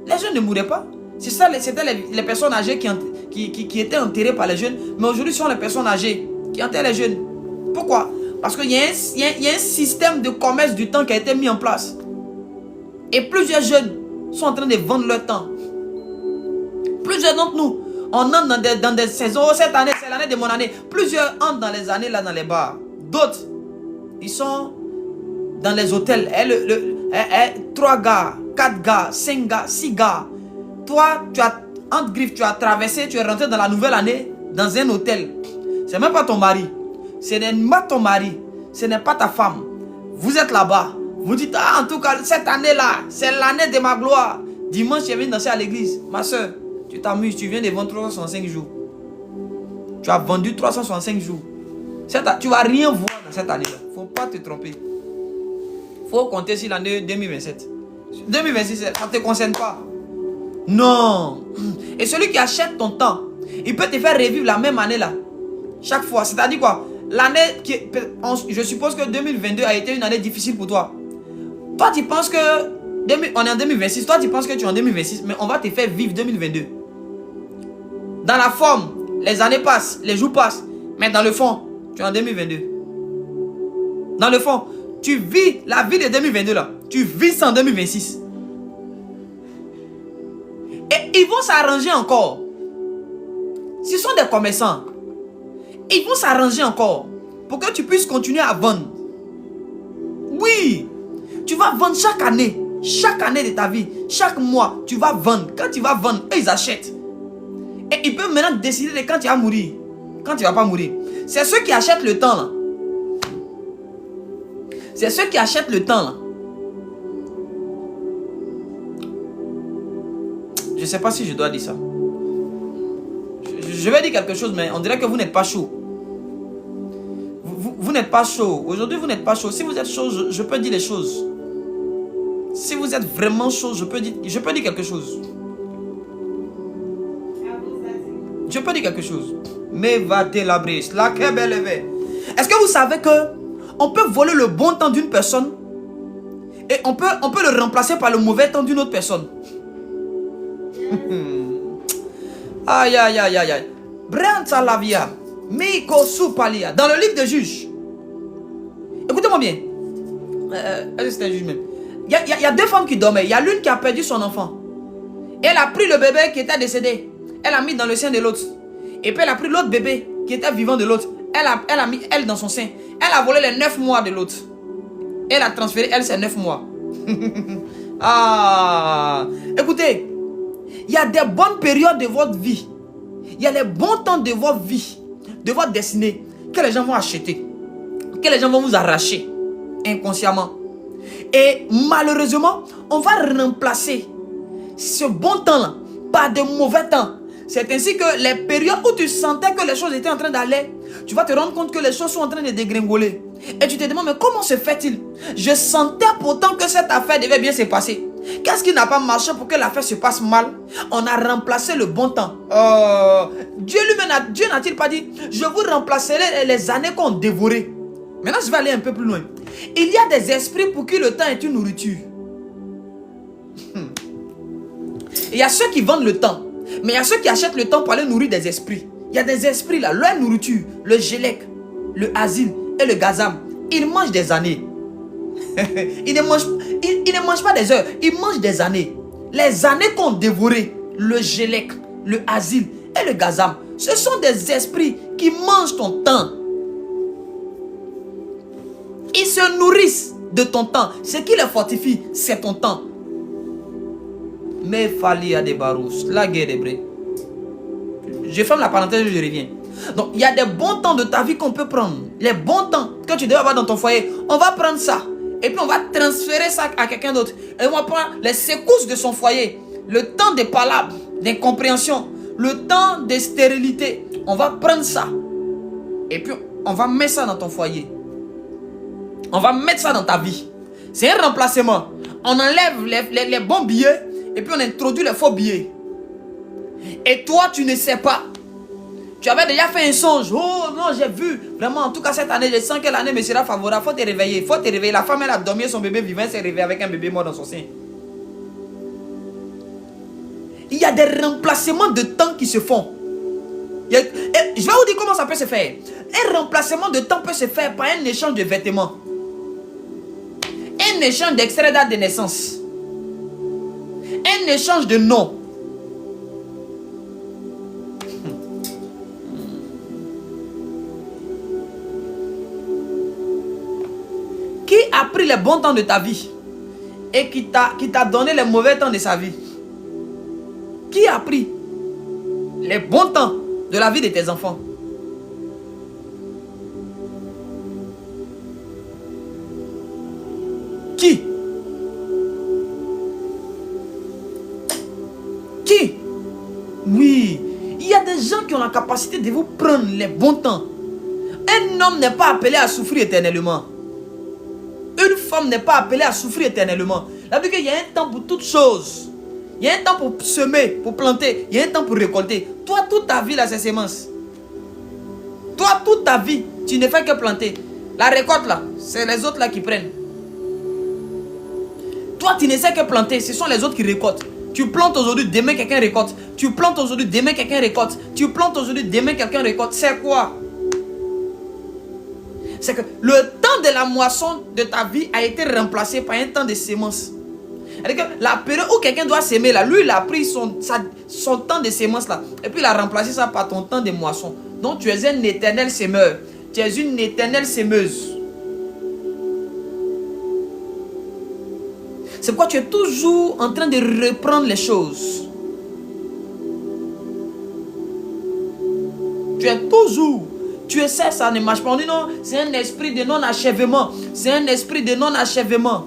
les jeunes ne mouraient pas. C'est ça, c'était les personnes âgées qui étaient enterrées par les jeunes. Mais aujourd'hui, ce sont les personnes âgées qui enterrent les jeunes. Pourquoi? Parce qu'il y a un système de commerce du temps qui a été mis en place. Et plusieurs jeunes sont en train de vendre leur temps. Plusieurs d'entre nous, on entre dans des saisons. Oh, cette année, c'est l'année de mon année. Plusieurs entrent dans les années là dans les bars. D'autres, ils sont dans les hôtels. 3 gars, 4 gars, 5 gars, 6 gars. Toi, tu as, entre griffes, tu as traversé, tu es rentré dans la nouvelle année dans un hôtel. C'est même pas ton mari. Ce n'est pas ton mari. Ce n'est pas ta femme. Vous êtes là-bas. Vous dites, ah, en tout cas, cette année-là, c'est l'année de ma gloire. Dimanche, tu viens danser à l'église. Ma soeur, tu t'amuses, tu viens de vendre 365 jours. Tu as vendu 365 jours. Tu ne vas rien voir dans cette année-là. Il ne faut pas te tromper. Il faut compter sur l'année 2027. 2026, ça ne te concerne pas. Non. Et celui qui achète ton temps, il peut te faire revivre la même année là. Chaque fois. C'est-à-dire quoi? L'année qui... Je suppose que 2022 a été une année difficile pour toi. Toi, tu penses que... On est en 2026. Toi, tu penses que tu es en 2026. Mais on va te faire vivre 2022. Dans la forme, les années passent, les jours passent. Mais dans le fond, tu es en 2022. Dans le fond, tu vis la vie de 2022 là. Tu vis ça en 2026. Et ils vont s'arranger encore. Ce sont des commerçants. Ils vont s'arranger encore pour que tu puisses continuer à vendre. Oui, tu vas vendre chaque année de ta vie, chaque mois, tu vas vendre. Quand tu vas vendre, eux, ils achètent. Et ils peuvent maintenant décider de quand tu vas mourir, quand tu ne vas pas mourir. C'est ceux qui achètent le temps là. C'est ceux qui achètent le temps là. Je ne sais pas si je dois dire ça. Je vais dire quelque chose, mais on dirait que vous n'êtes pas chaud. Vous n'êtes pas chaud. Aujourd'hui, vous n'êtes pas chaud. Si vous êtes chaud, je peux dire les choses. Si vous êtes vraiment chaud, je peux dire quelque chose. Je peux dire quelque chose. Mais va-t-il la brise. Est-ce que vous savez que on peut voler le bon temps d'une personne et on peut le remplacer par le mauvais temps d'une autre personne? Aïe, aïe, aïe, aïe, aïe. Brantalavia, Miko Soupalia, dans le livre de Juges. Écoutez-moi bien. Est-ce que c'est un juge même? Il y a deux femmes qui dormaient. Il y a l'une qui a perdu son enfant. Et elle a pris le bébé qui était décédé. Elle a mis dans le sein de l'autre. Et puis elle a pris l'autre bébé qui était vivant de l'autre. Elle a mis elle dans son sein. Elle a volé les 9 mois de l'autre. Elle a transféré elle ses 9 mois. Ah, écoutez. Il y a des bonnes périodes de votre vie. Il y a les bons temps de votre vie, de votre destinée, que les gens vont acheter, que les gens vont vous arracher inconsciemment. Et malheureusement, on va remplacer ce bon temps-là par de mauvais temps. C'est ainsi que les périodes où tu sentais que les choses étaient en train d'aller, tu vas te rendre compte que les choses sont en train de dégringoler. Et tu te demandes, mais comment se fait-il? Je sentais pourtant que cette affaire devait bien se passer. Qu'est-ce qui n'a pas marché pour que l'affaire se passe mal? On a remplacé le bon temps. Dieu lui-même, Dieu n'a-t-il pas dit, je vous remplacerai les années qu'on dévorait. Maintenant, je vais aller un peu plus loin. Il y a des esprits pour qui le temps est une nourriture. Il y a ceux qui vendent le temps. Mais il y a ceux qui achètent le temps pour aller nourrir des esprits. Il y a des esprits là, leur nourriture, le gélec, le asile et le gazam. Ils mangent des années. Ils ne mangent pas des heures, ils mangent des années. Les années qu'on dévorait, le gélec, le asile et le gazam, ce sont des esprits qui mangent ton temps. Ils se nourrissent de ton temps. Ce qui les fortifie, c'est ton temps. Mais Fali a des barous, la guerre des brés. Je ferme la parenthèse et je reviens. Donc, il y a des bons temps de ta vie qu'on peut prendre. Les bons temps que tu dois avoir dans ton foyer, on va prendre ça. Et puis on va transférer ça à quelqu'un d'autre. Et on va prendre les secousses de son foyer. Le temps des palabres, d'incompréhension. Le temps de stérilité. On va prendre ça. Et puis on va mettre ça dans ton foyer. On va mettre ça dans ta vie. C'est un remplacement. On enlève les bons billets. Et puis on introduit les faux billets. Et toi tu ne sais pas. Tu avais déjà fait un songe. Oh non, j'ai vu. Vraiment, en tout cas, cette année, je sens que l'année me sera favorable. Il faut te réveiller. Il faut te réveiller. La femme, elle a dormi, son bébé vivant, elle s'est réveillée avec un bébé mort dans son sein. Il y a des remplacements de temps qui se font. Je vais vous dire comment ça peut se faire. Un remplacement de temps peut se faire par un échange de vêtements. Un échange d'extrait date de naissance. Un échange de nom. Qui a pris les bons temps de ta vie et qui t'a donné les mauvais temps de sa vie? Qui a pris les bons temps de la vie de tes enfants? Qui? Qui? Oui, il y a des gens qui ont la capacité de vous prendre les bons temps. Un homme n'est pas appelé à souffrir éternellement. Une femme n'est pas appelée à souffrir éternellement. Ça veut dire qu'il y a un temps pour toutes choses. Il y a un temps pour semer, pour planter. Il y a un temps pour récolter. Toi, toute ta vie, là, c'est semences. Toi, toute ta vie, tu ne fais que planter. La récolte, là, c'est les autres là qui prennent. Toi, tu ne sais que planter. Ce sont les autres qui récoltent. Tu plantes aujourd'hui, demain, quelqu'un récolte. Tu plantes aujourd'hui, demain, quelqu'un récolte. Tu plantes aujourd'hui, demain, quelqu'un récolte. C'est quoi? C'est que le temps de la moisson de ta vie a été remplacé par un temps de sémence. C'est-à-dire que la période où quelqu'un doit s'aimer là, lui il a pris son temps de sémence là, et puis il a remplacé ça par ton temps de moisson. Donc tu es un éternel sémeur. Tu es une éternelle sémeuse. C'est pourquoi tu es toujours en train de reprendre les choses. Tu es toujours. Tu essaies, ça ne marche pas. On dit non, c'est un esprit de non-achèvement. C'est un esprit de non-achèvement.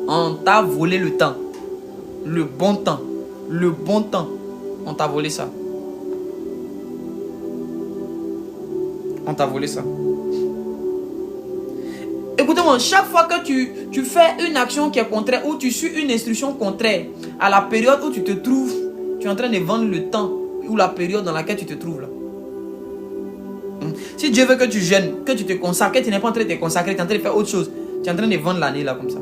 On t'a volé le temps. Le bon temps. Le bon temps. On t'a volé ça. On t'a volé ça. Écoutez-moi, chaque fois que tu fais une action qui est contraire ou tu suis une instruction contraire à la période où tu te trouves, tu es en train de vendre le temps ou la période dans laquelle tu te trouves là. Si Dieu veut que tu jeûnes, que tu te consacres, que tu n'es pas en train de te consacrer, tu es en train de faire autre chose, tu es en train de vendre l'année là comme ça.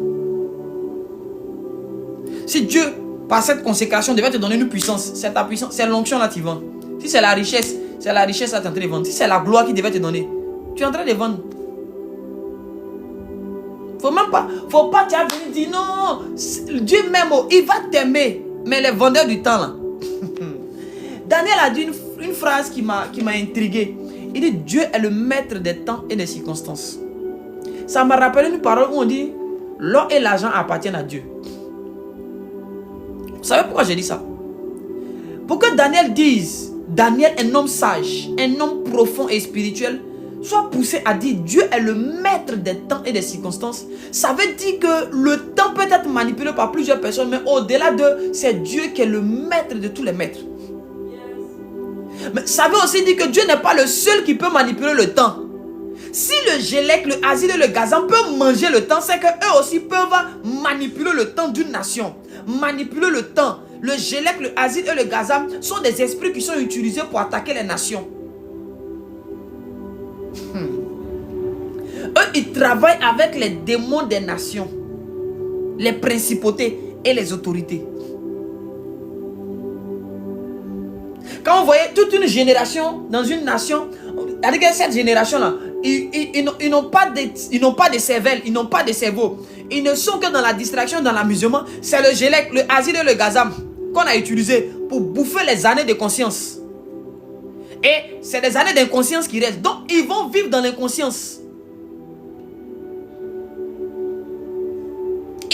Si Dieu, par cette consécration, devait te donner une puissance, c'est ta puissance, c'est l'onction là que tu vends. Si c'est la richesse là tu es en train de vendre. Si c'est la gloire qu'il devait te donner, tu es en train de vendre. Faut pas tu as venu dire non, Dieu m'aime, il va t'aimer. Mais les vendeurs du temps là. Daniel a dit une phrase qui m'a intrigué. Il dit Dieu est le maître des temps et des circonstances. Ça m'a rappelé une parole où on dit l'or et l'argent appartiennent à Dieu. Vous savez pourquoi j'ai dit ça? Pour que Daniel dise, Daniel, un homme sage, un homme profond et spirituel, soit poussé à dire Dieu est le maître des temps et des circonstances. Ça veut dire que le temps peut être manipulé par plusieurs personnes, mais au-delà de, c'est Dieu qui est le maître de tous les maîtres. Mais ça veut aussi dire que Dieu n'est pas le seul qui peut manipuler le temps. Si le Gélec, le Asile et le Gazam peuvent manger le temps, c'est qu'eux aussi peuvent manipuler le temps d'une nation. Manipuler le temps. Le Gélec, le Asile et le Gazam sont des esprits qui sont utilisés pour attaquer les nations. Eux, ils travaillent avec les démons des nations, les principautés et les autorités. Quand vous voyez toute une génération dans une nation, c'est-à-dire que cette génération-là, ils n'ont pas de cervelle, ils n'ont pas de cerveau. Ils ne sont que dans la distraction, dans l'amusement. C'est le Gélec, le Asile et le Gazam qu'on a utilisé pour bouffer les années de conscience. Et c'est des années d'inconscience qui restent. Donc, ils vont vivre dans l'inconscience.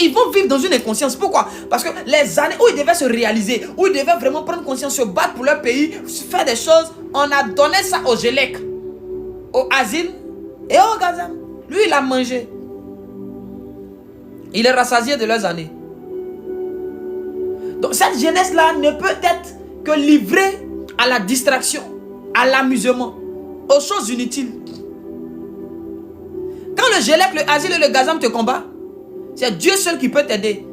Ils vont vivre dans une inconscience. Pourquoi? Parce que les années où ils devaient se réaliser, où ils devaient vraiment prendre conscience, se battre pour leur pays, faire des choses, on a donné ça au Gélec, au Asile et au Gazam. Lui, il a mangé. Il est rassasié de leurs années. Donc cette jeunesse-là ne peut être que livrée à la distraction, à l'amusement, aux choses inutiles. Quand le Gélec, le Asile et le Gazam te combattent, c'est Dieu seul qui peut t'aider.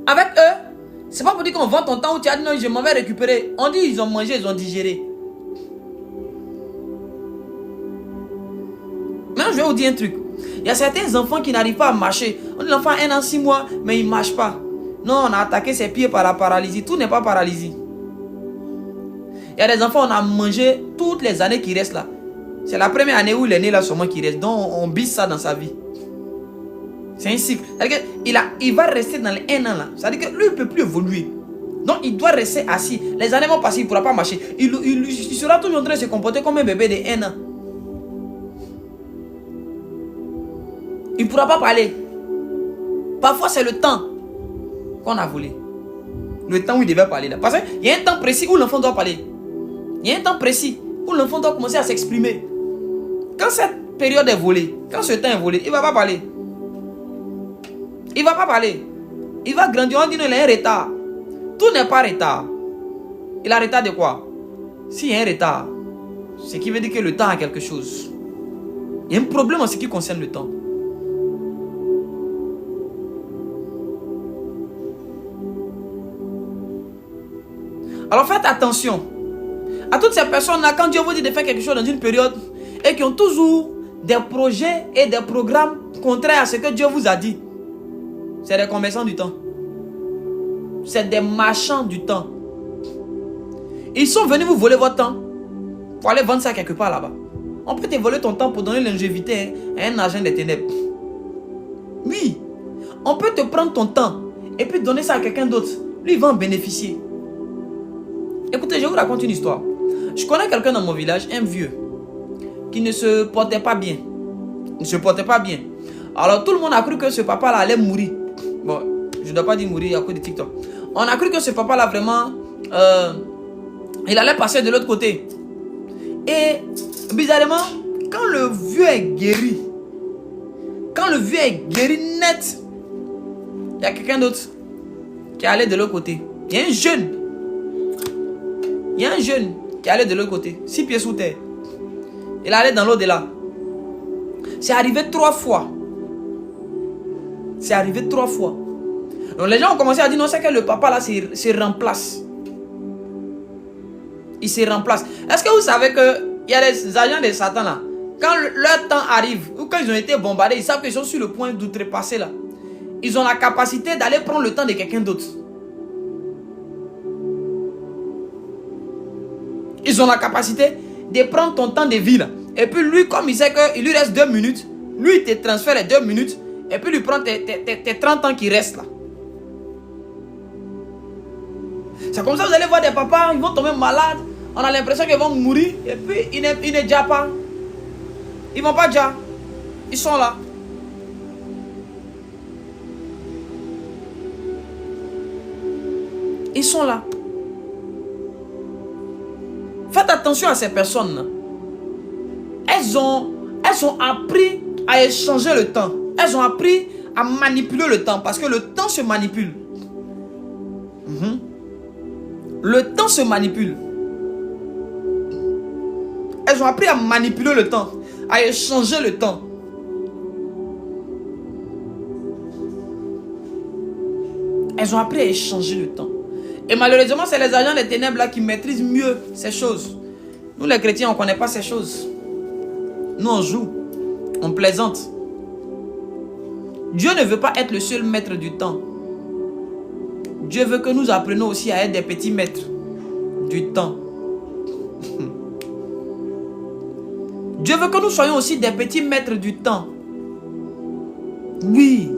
Avec eux, c'est pas pour dire qu'on vend ton temps où tu as dit non, je m'en vais récupérer. On dit ils ont mangé, ils ont digéré. Maintenant, je vais vous dire un truc. Il y a certains enfants qui n'arrivent pas à marcher. On dit l'enfant a 1 an, 6 mois, mais il ne marche pas. Non, on a attaqué ses pieds par la paralysie. Tout n'est pas paralysie. Il y a des enfants, on a mangé toutes les années qui restent là. C'est la première année où il est né là, seulement qui reste. Donc, on bise ça dans sa vie. C'est un cycle. Il va rester dans les 1 an là. C'est-à-dire que lui, il ne peut plus évoluer. Donc, il doit rester assis. Les années vont passer, il ne pourra pas marcher. Il sera toujours en train de se comporter comme un bébé de 1 an. Il ne pourra pas parler. Parfois, c'est le temps qu'on a volé. Le temps où il devait parler là. Parce qu'il y a un temps précis où l'enfant doit parler. Il y a un temps précis où l'enfant doit commencer à s'exprimer. Quand cette période est volée, quand ce temps est volé, il ne va pas parler. Il ne va pas parler. Il va grandir, on dit non, il a un retard. Tout n'est pas retard. Il a retard de quoi? S'il y a un retard, ce qui veut dire que le temps a quelque chose. Il y a un problème en ce qui concerne le temps. Alors faites attention à toutes ces personnes-là, quand Dieu vous dit de faire quelque chose dans une période et qui ont toujours des projets et des programmes contraires à ce que Dieu vous a dit. C'est des commerçants du temps. C'est des marchands du temps. Ils sont venus vous voler votre temps pour aller vendre ça quelque part là-bas. On peut te voler ton temps pour donner longévité à un agent des ténèbres. Oui. On peut te prendre ton temps et puis donner ça à quelqu'un d'autre. Lui, il va en bénéficier. Écoutez, je vous raconte une histoire. Je connais quelqu'un dans mon village, un vieux, qui ne se portait pas bien. Il ne se portait pas bien. Alors tout le monde a cru que ce papa-là allait mourir. Bon, je ne dois pas dire mourir à cause de TikTok. On a cru que ce papa-là vraiment, il allait passer de l'autre côté. Et bizarrement, quand le vieux est guéri, net, il y a quelqu'un d'autre qui est allé de l'autre côté. Il y a un jeune. Il y a un jeune qui est allé de l'autre côté, 6 pieds sous terre. Il est allé dans l'au-delà. C'est arrivé 3 fois. C'est arrivé 3 fois. Donc les gens ont commencé à dire non, c'est que le papa là se remplace. Il se remplace. Est-ce que vous savez qu'il y a des agents de Satan là, quand leur temps arrive, ou quand ils ont été bombardés, ils savent qu'ils sont sur le point d'outrepasser là. Ils ont la capacité d'aller prendre le temps de quelqu'un d'autre. Ils ont la capacité de prendre ton temps de vie là. Et puis lui, comme il sait qu'il lui reste 2 minutes, lui il te transfère les 2 minutes et puis lui prend tes 30 ans qui restent là. C'est comme ça que vous allez voir des papas, ils vont tomber malades. On a l'impression qu'ils vont mourir et puis ils ne déjà pas. Ils ne vont pas déjà. Ils sont là. Ils sont là. Faites attention à ces personnes. Elles ont appris à échanger le temps. Elles ont appris à manipuler le temps. Parce que le temps se manipule. Le temps se manipule. Elles ont appris à manipuler le temps. À échanger le temps. Elles ont appris à échanger le temps. Et malheureusement, c'est les agents des ténèbres là qui maîtrisent mieux ces choses. Nous les chrétiens, on ne connaît pas ces choses. Nous on joue, on plaisante. Dieu ne veut pas être le seul maître du temps. Dieu veut que nous apprenions aussi à être des petits maîtres du temps. Dieu veut que nous soyons aussi des petits maîtres du temps. Oui.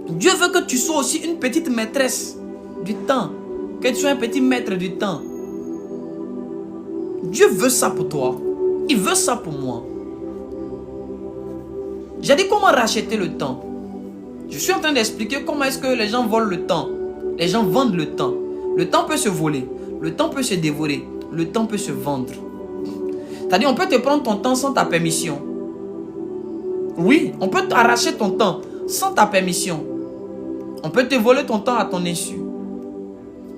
Dieu veut que tu sois aussi une petite maîtresse du temps. Que tu sois un petit maître du temps. Dieu veut ça pour toi. Il veut ça pour moi. J'ai dit comment racheter le temps. Je suis en train d'expliquer comment est-ce que les gens volent le temps. Les gens vendent le temps. Le temps peut se voler. Le temps peut se dévorer. Le temps peut se vendre. C'est-à-dire, on peut te prendre ton temps sans ta permission. Oui, on peut t'arracher ton temps sans ta permission. On peut te voler ton temps à ton insu.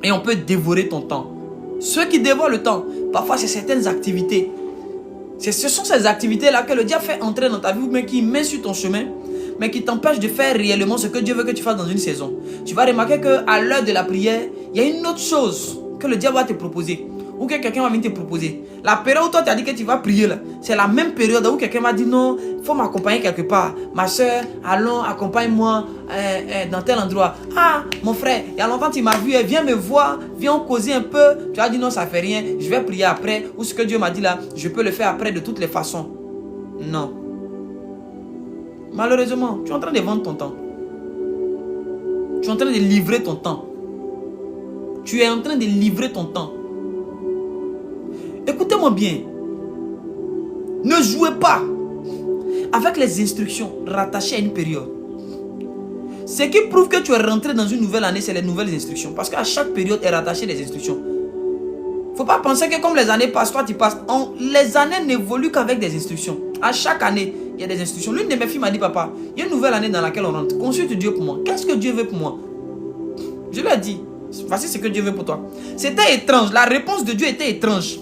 Et on peut dévorer ton temps. Ceux qui dévorent le temps, parfois c'est certaines activités. Ce sont ces activités-là que le diable fait entrer dans ta vie, ou bien qui met sur ton chemin, mais qui t'empêchent de faire réellement ce que Dieu veut que tu fasses dans une saison. Tu vas remarquer qu'à l'heure de la prière, il y a une autre chose que le diable va te proposer. Ou que quelqu'un va venir te proposer. La période où toi tu as dit que tu vas prier là, c'est la même période où quelqu'un va dire non, il faut m'accompagner quelque part. Ma soeur, allons, accompagne-moi dans tel endroit. Ah, mon frère, il y a longtemps tu m'as vu, viens me voir, viens causer un peu. Tu as dit non, ça fait rien, je vais prier après. Ou ce que Dieu m'a dit là, je peux le faire après de toutes les façons. Non. Malheureusement, tu es en train de vendre ton temps. Tu es en train de livrer ton temps. Tu es en train de livrer ton temps. Écoutez-moi bien. Ne jouez pas avec les instructions rattachées à une période. Ce qui prouve que tu es rentré dans une nouvelle année, c'est les nouvelles instructions. Parce qu'à chaque période est rattachée des instructions. Il ne faut pas penser que comme les années passent, toi tu passes. Les années n'évoluent qu'avec des instructions. À chaque année, il y a des instructions. L'une de mes filles m'a dit, papa, il y a une nouvelle année dans laquelle on rentre. Consulte Dieu pour moi. Qu'est-ce que Dieu veut pour moi? Je lui ai dit, voici ce que Dieu veut pour toi. C'était étrange. La réponse de Dieu était étrange.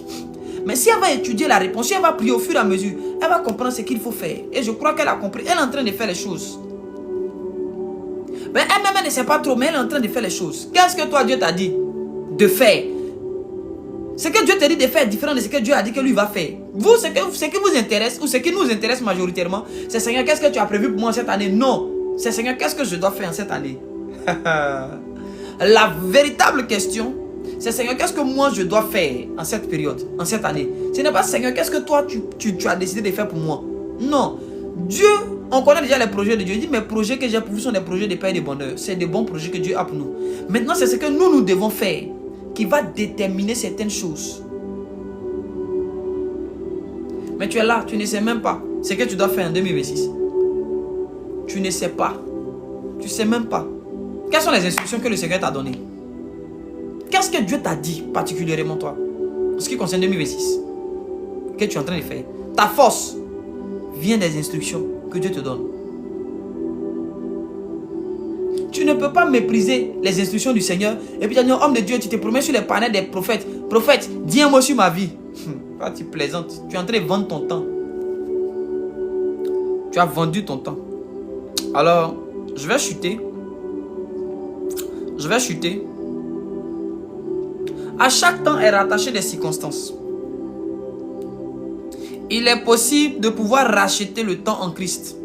Mais si elle va étudier la réponse, si elle va prier au fur et à mesure, elle va comprendre ce qu'il faut faire. Et je crois qu'elle a compris. Elle est en train de faire les choses. Mais elle-même, elle ne sait pas trop, mais elle est en train de faire les choses. Qu'est-ce que toi, Dieu t'a dit de faire? Ce que Dieu t'a dit de faire est différent de ce que Dieu a dit que lui va faire. Vous, ce qui vous intéresse, ou ce qui nous intéresse majoritairement, c'est Seigneur, qu'est-ce que tu as prévu pour moi cette année? Non. C'est Seigneur, qu'est-ce que je dois faire en cette année? La véritable question, c'est Seigneur, qu'est-ce que moi je dois faire en cette période, en cette année? Ce n'est pas Seigneur, qu'est-ce que toi tu as décidé de faire pour moi? Non. Dieu, on connaît déjà les projets de Dieu. Il dit, mes projets que j'ai pour vous sont des projets de paix et de bonheur. C'est des bons projets que Dieu a pour nous. Maintenant, c'est ce que nous devons faire qui va déterminer certaines choses. Mais tu es là, tu ne sais même pas ce que tu dois faire en 2026. Tu ne sais pas. Tu ne sais même pas. Quelles sont les instructions que le Seigneur t'a données? Qu'est-ce que Dieu t'a dit particulièrement toi en ce qui concerne 2026 que tu es en train de faire? Ta force vient des instructions que Dieu te donne. Tu ne peux pas mépriser les instructions du Seigneur et puis tu dis, homme de Dieu, tu te promets sur les panneaux des prophètes. Prophète, dis un mot sur ma vie. Pas tu plaisantes. Tu es en train de vendre ton temps. Tu as vendu ton temps. Alors, je vais chuter. Je vais chuter. À chaque temps est rattaché des circonstances. Il est possible de pouvoir racheter le temps en Christ.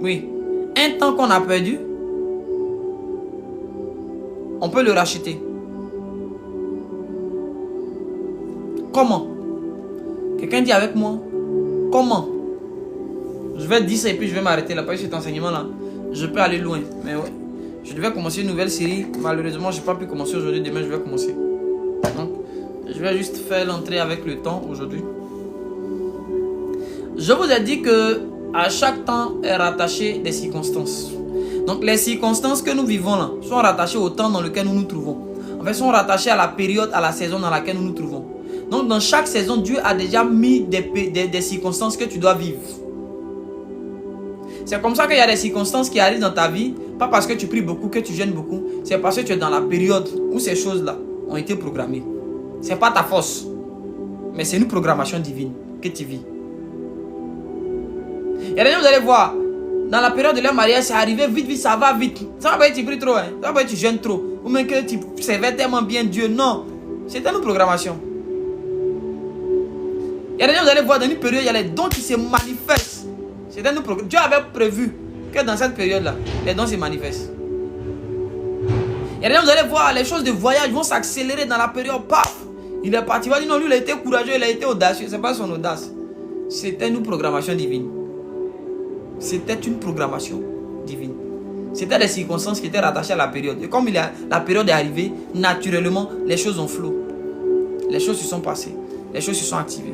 Oui. Un temps qu'on a perdu, on peut le racheter. Comment? Quelqu'un dit avec moi, comment? Je vais dire ça et puis je vais m'arrêter là. Parce que cet enseignement-là, je peux aller loin. Mais ouais, je devais commencer une nouvelle série. Malheureusement, je n'ai pas pu commencer aujourd'hui. Demain, je vais commencer. Donc, je vais juste faire l'entrée avec le temps aujourd'hui. Je vous ai dit que à chaque temps est rattaché des circonstances. Donc, les circonstances que nous vivons là sont rattachées au temps dans lequel nous nous trouvons. En fait, sont rattachées à la période, à la saison dans laquelle nous nous trouvons. Donc, dans chaque saison, Dieu a déjà mis des circonstances que tu dois vivre. C'est comme ça qu'il y a des circonstances qui arrivent dans ta vie. Pas parce que tu pries beaucoup, que tu jeûnes beaucoup. C'est parce que tu es dans la période où ces choses-là ont été programmées. Ce n'est pas ta force. Mais c'est une programmation divine que tu vis. Il y a des gens, vous allez voir, dans la période de leur mariage, c'est arrivé vite, vite, ça va vite. Ça va pas être que tu pries trop, hein. Ça va pas être que tu jeûnes trop. Ou même que tu servais tellement bien Dieu. Non. C'était une programmation. Il y a des gens, vous allez voir, dans une période, il y a les dons qui se manifestent. C'était une programmation. Dieu avait prévu que dans cette période-là, les dons se manifestent. Il y a des gens, vous allez voir, les choses de voyage vont s'accélérer dans la période. Paf! Il est parti. Il va dire non, lui, il a été courageux, il a été audacieux. Ce n'est pas son audace. C'était une programmation divine. C'était une programmation divine. C'était des circonstances qui étaient rattachées à la période. Et comme la période est arrivée, naturellement, les choses ont flot. Les choses se sont passées. Les choses se sont activées.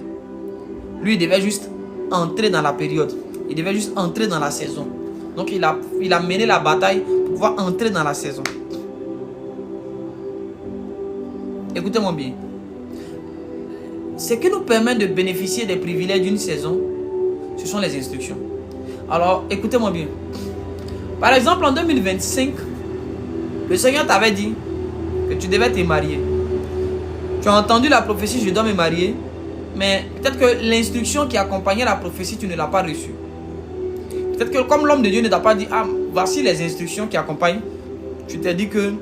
Lui, il devait juste entrer dans la période. Il devait juste entrer dans la saison. Donc, il a mené la bataille pour pouvoir entrer dans la saison. Écoutez-moi bien. ce qui nous permet de bénéficier des privilèges d'une saison, ce sont les instructions. Alors, écoutez-moi bien. Par exemple, en 2025, le Seigneur t'avait dit que tu devais te marier. Tu as entendu la prophétie, je dois me marier. Mais peut-être que l'instruction qui accompagnait la prophétie, tu ne l'as pas reçue. Peut-être que comme l'homme de Dieu ne t'a pas dit, ah, voici les instructions qui accompagnent, tu t'es dit que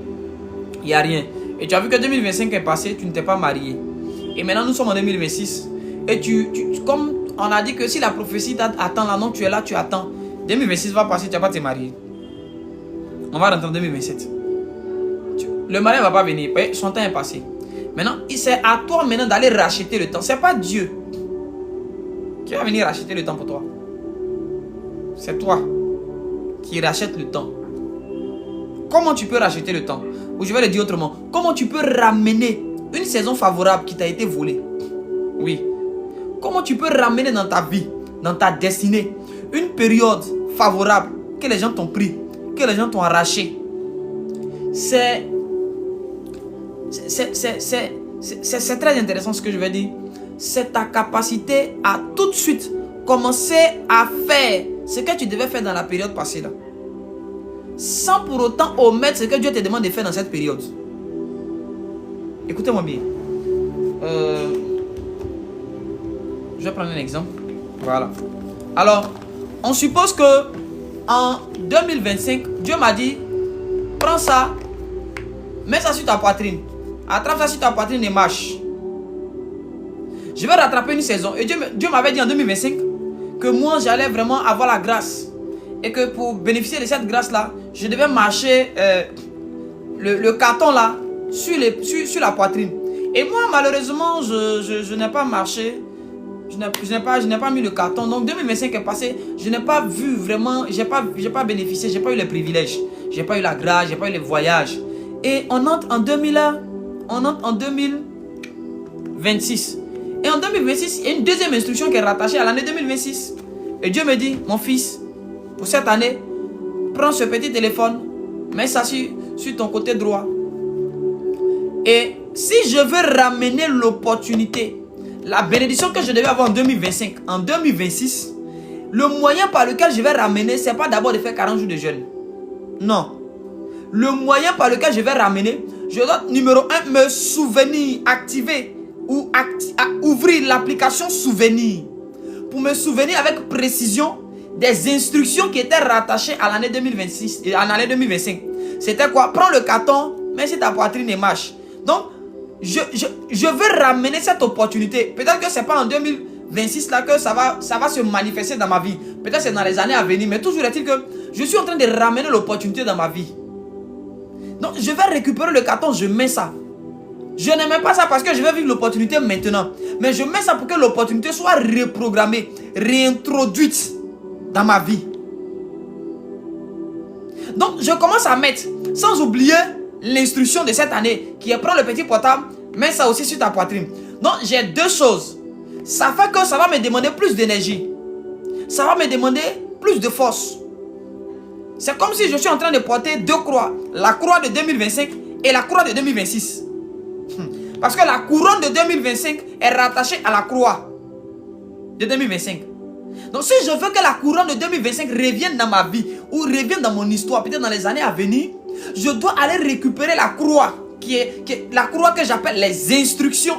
il n'y a rien. Et tu as vu que 2025 est passé, tu ne t'es pas marié. Et maintenant, nous sommes en 2026. Et comme on a dit que si la prophétie t'attend là, non, tu es là, tu attends. 2026 va passer, tu ne vas pas te marier. On va rentrer en 2027. Le mariage ne va pas venir. Son temps est passé. Maintenant, c'est à toi maintenant d'aller racheter le temps. Ce n'est pas Dieu qui va venir racheter le temps pour toi. C'est toi qui rachètes le temps. Comment tu peux racheter le temps? Ou je vais le dire autrement. Comment tu peux ramener une saison favorable qui t'a été volée? Oui. Comment tu peux ramener dans ta vie, dans ta destinée, une période favorable que les gens t'ont pris, que les gens t'ont arraché? C'est très intéressant ce que je vais dire. C'est ta capacité à tout de suite commencer à faire ce que tu devais faire dans la période passée là, sans pour autant omettre ce que Dieu te demande de faire dans cette période. Écoutez-moi bien. Je vais prendre un exemple. Voilà. Alors, on suppose que en 2025, Dieu m'a dit, prends ça, mets ça sur ta poitrine, attrape ça sur ta poitrine et marche. Je vais rattraper une saison. Et Dieu m'avait dit en 2025 que moi, j'allais vraiment avoir la grâce. Et que pour bénéficier de cette grâce-là, je devais marcher le carton là sur la poitrine. Et moi, malheureusement, je n'ai pas marché. Je n'ai pas mis le carton. Donc 2025 est passé. Je n'ai pas vu vraiment. J'ai pas bénéficié. J'ai pas eu les privilèges. J'ai pas eu la grâce. J'ai pas eu les voyages. Et on entre en 2026. Et en 2026, il y a une deuxième instruction qui est rattachée à l'année 2026. Et Dieu me dit, mon fils, pour cette année, prends ce petit téléphone, mets ça sur ton côté droit. Et si je veux ramener l'opportunité, la bénédiction que je devais avoir en 2025, en 2026, le moyen par lequel je vais ramener, ce n'est pas d'abord de faire 40 jours de jeûne. Non. Le moyen par lequel je vais ramener, je dois, numéro 1, me souvenir, activer ou ouvrir l'application souvenir pour me souvenir avec précision des instructions qui étaient rattachées à l'année 2026 et à l'année 2025. C'était quoi? Prends le carton, mets sur ta poitrine et marche. Donc, je veux ramener cette opportunité. Peut-être que ce n'est pas en 2026 là que ça va se manifester dans ma vie. Peut-être que c'est dans les années à venir. Mais toujours est-il que je suis en train de ramener l'opportunité dans ma vie. Donc, je vais récupérer le carton, je mets ça. Je n'aime pas ça parce que je vais vivre l'opportunité maintenant. Mais je mets ça pour que l'opportunité soit reprogrammée, réintroduite dans ma vie. Donc, je commence à mettre, sans oublier l'instruction de cette année, qui est prends le petit portable, mets ça aussi sur ta poitrine. Donc, j'ai deux choses. Ça fait que ça va me demander plus d'énergie. Ça va me demander plus de force. C'est comme si je suis en train de porter deux croix. La croix de 2025 et la croix de 2026. Parce que la couronne de 2025 est rattachée à la croix de 2025. Donc si je veux que la couronne de 2025 revienne dans ma vie ou revienne dans mon histoire, peut-être dans les années à venir, je dois aller récupérer la croix qui est la croix que j'appelle les instructions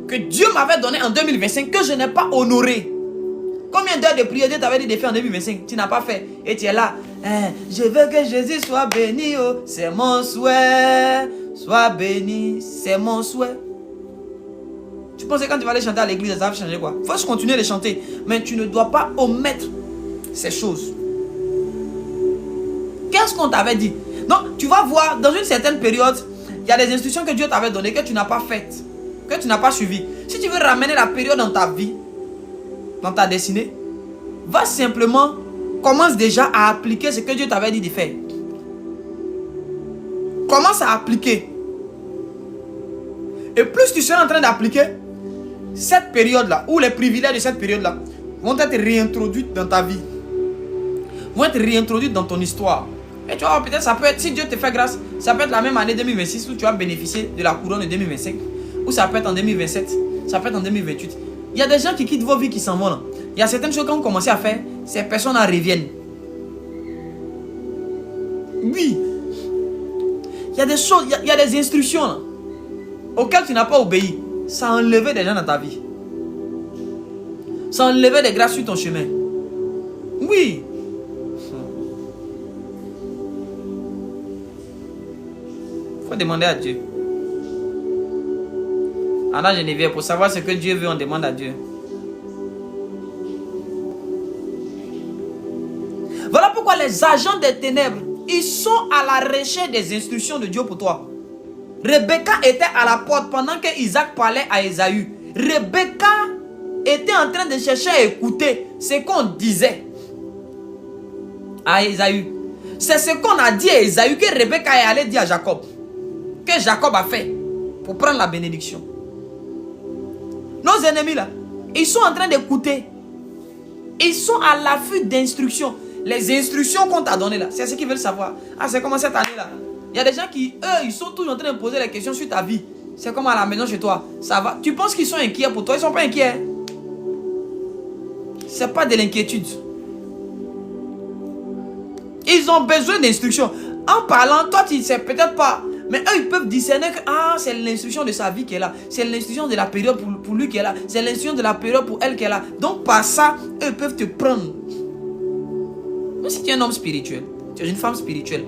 que Dieu m'avait données en 2025 que je n'ai pas honorées. Combien d'heures de prière Dieu t'avait dit de faire en 2025? Tu n'as pas fait. Et tu es là. Je veux que Jésus soit béni. Oh, c'est mon souhait. Sois béni. C'est mon souhait. Tu penses que quand tu vas aller chanter à l'église, ça va changer quoi? Il faut continuer de chanter. Mais tu ne dois pas omettre ces choses. Qu'est-ce qu'on t'avait dit? Donc, tu vas voir, dans une certaine période, il y a des instructions que Dieu t'avait données que tu n'as pas faites. Que tu n'as pas suivies. Si tu veux ramener la période dans ta vie, dans ta destinée, va simplement, commence déjà à appliquer ce que Dieu t'avait dit de faire. Commence à appliquer. Et plus tu seras en train d'appliquer, cette période-là, ou les privilèges de cette période-là, vont être réintroduits dans ta vie. Vont être réintroduits dans ton histoire. Et tu vois, peut-être ça peut être, si Dieu te fait grâce, ça peut être la même année 2026 où tu vas bénéficier de la couronne de 2025. Ou ça peut être en 2027. ça peut être en 2028. Il y a des gens qui quittent vos vies qui s'en vont là. Il y a certaines choses quand vous commencez à faire, ces personnes en reviennent. Oui. Il y a des choses, il y a des instructions là, auxquelles tu n'as pas obéi. Ça a enlevé des gens dans ta vie. Ça a enlevé des grâces sur ton chemin. Oui. Il faut demander à Dieu. Anna Geneviève, pour savoir ce que Dieu veut, on demande à Dieu. Voilà pourquoi les agents des ténèbres, ils sont à la recherche des instructions de Dieu pour toi. Rebecca était à la porte pendant que Isaac parlait à Ésaü. Rebecca était en train de chercher à écouter ce qu'on disait à Ésaü. C'est ce qu'on a dit à Ésaü que Rebecca est allée dire à Jacob. Que Jacob a fait pour prendre la bénédiction. Nos ennemis là, ils sont en train d'écouter. Ils sont à l'affût d'instructions. Les instructions qu'on t'a données là, c'est ce qu'ils veulent savoir. Ah, c'est comment cette année là. Il y a des gens qui, eux, ils sont toujours en train de poser des questions sur ta vie. C'est comme à la maison chez toi. Ça va. Tu penses qu'ils sont inquiets pour toi? Ils ne sont pas inquiets. Ce n'est pas de l'inquiétude. Ils ont besoin d'instructions. En parlant, toi, tu ne sais peut-être pas. Mais eux, ils peuvent discerner que c'est l'instruction de sa vie qui est là. C'est l'instruction de la période pour lui qui est là. C'est l'instruction de la période pour elle qui est là. Donc, par ça, eux peuvent te prendre. Mais si tu es un homme spirituel, tu es une femme spirituelle,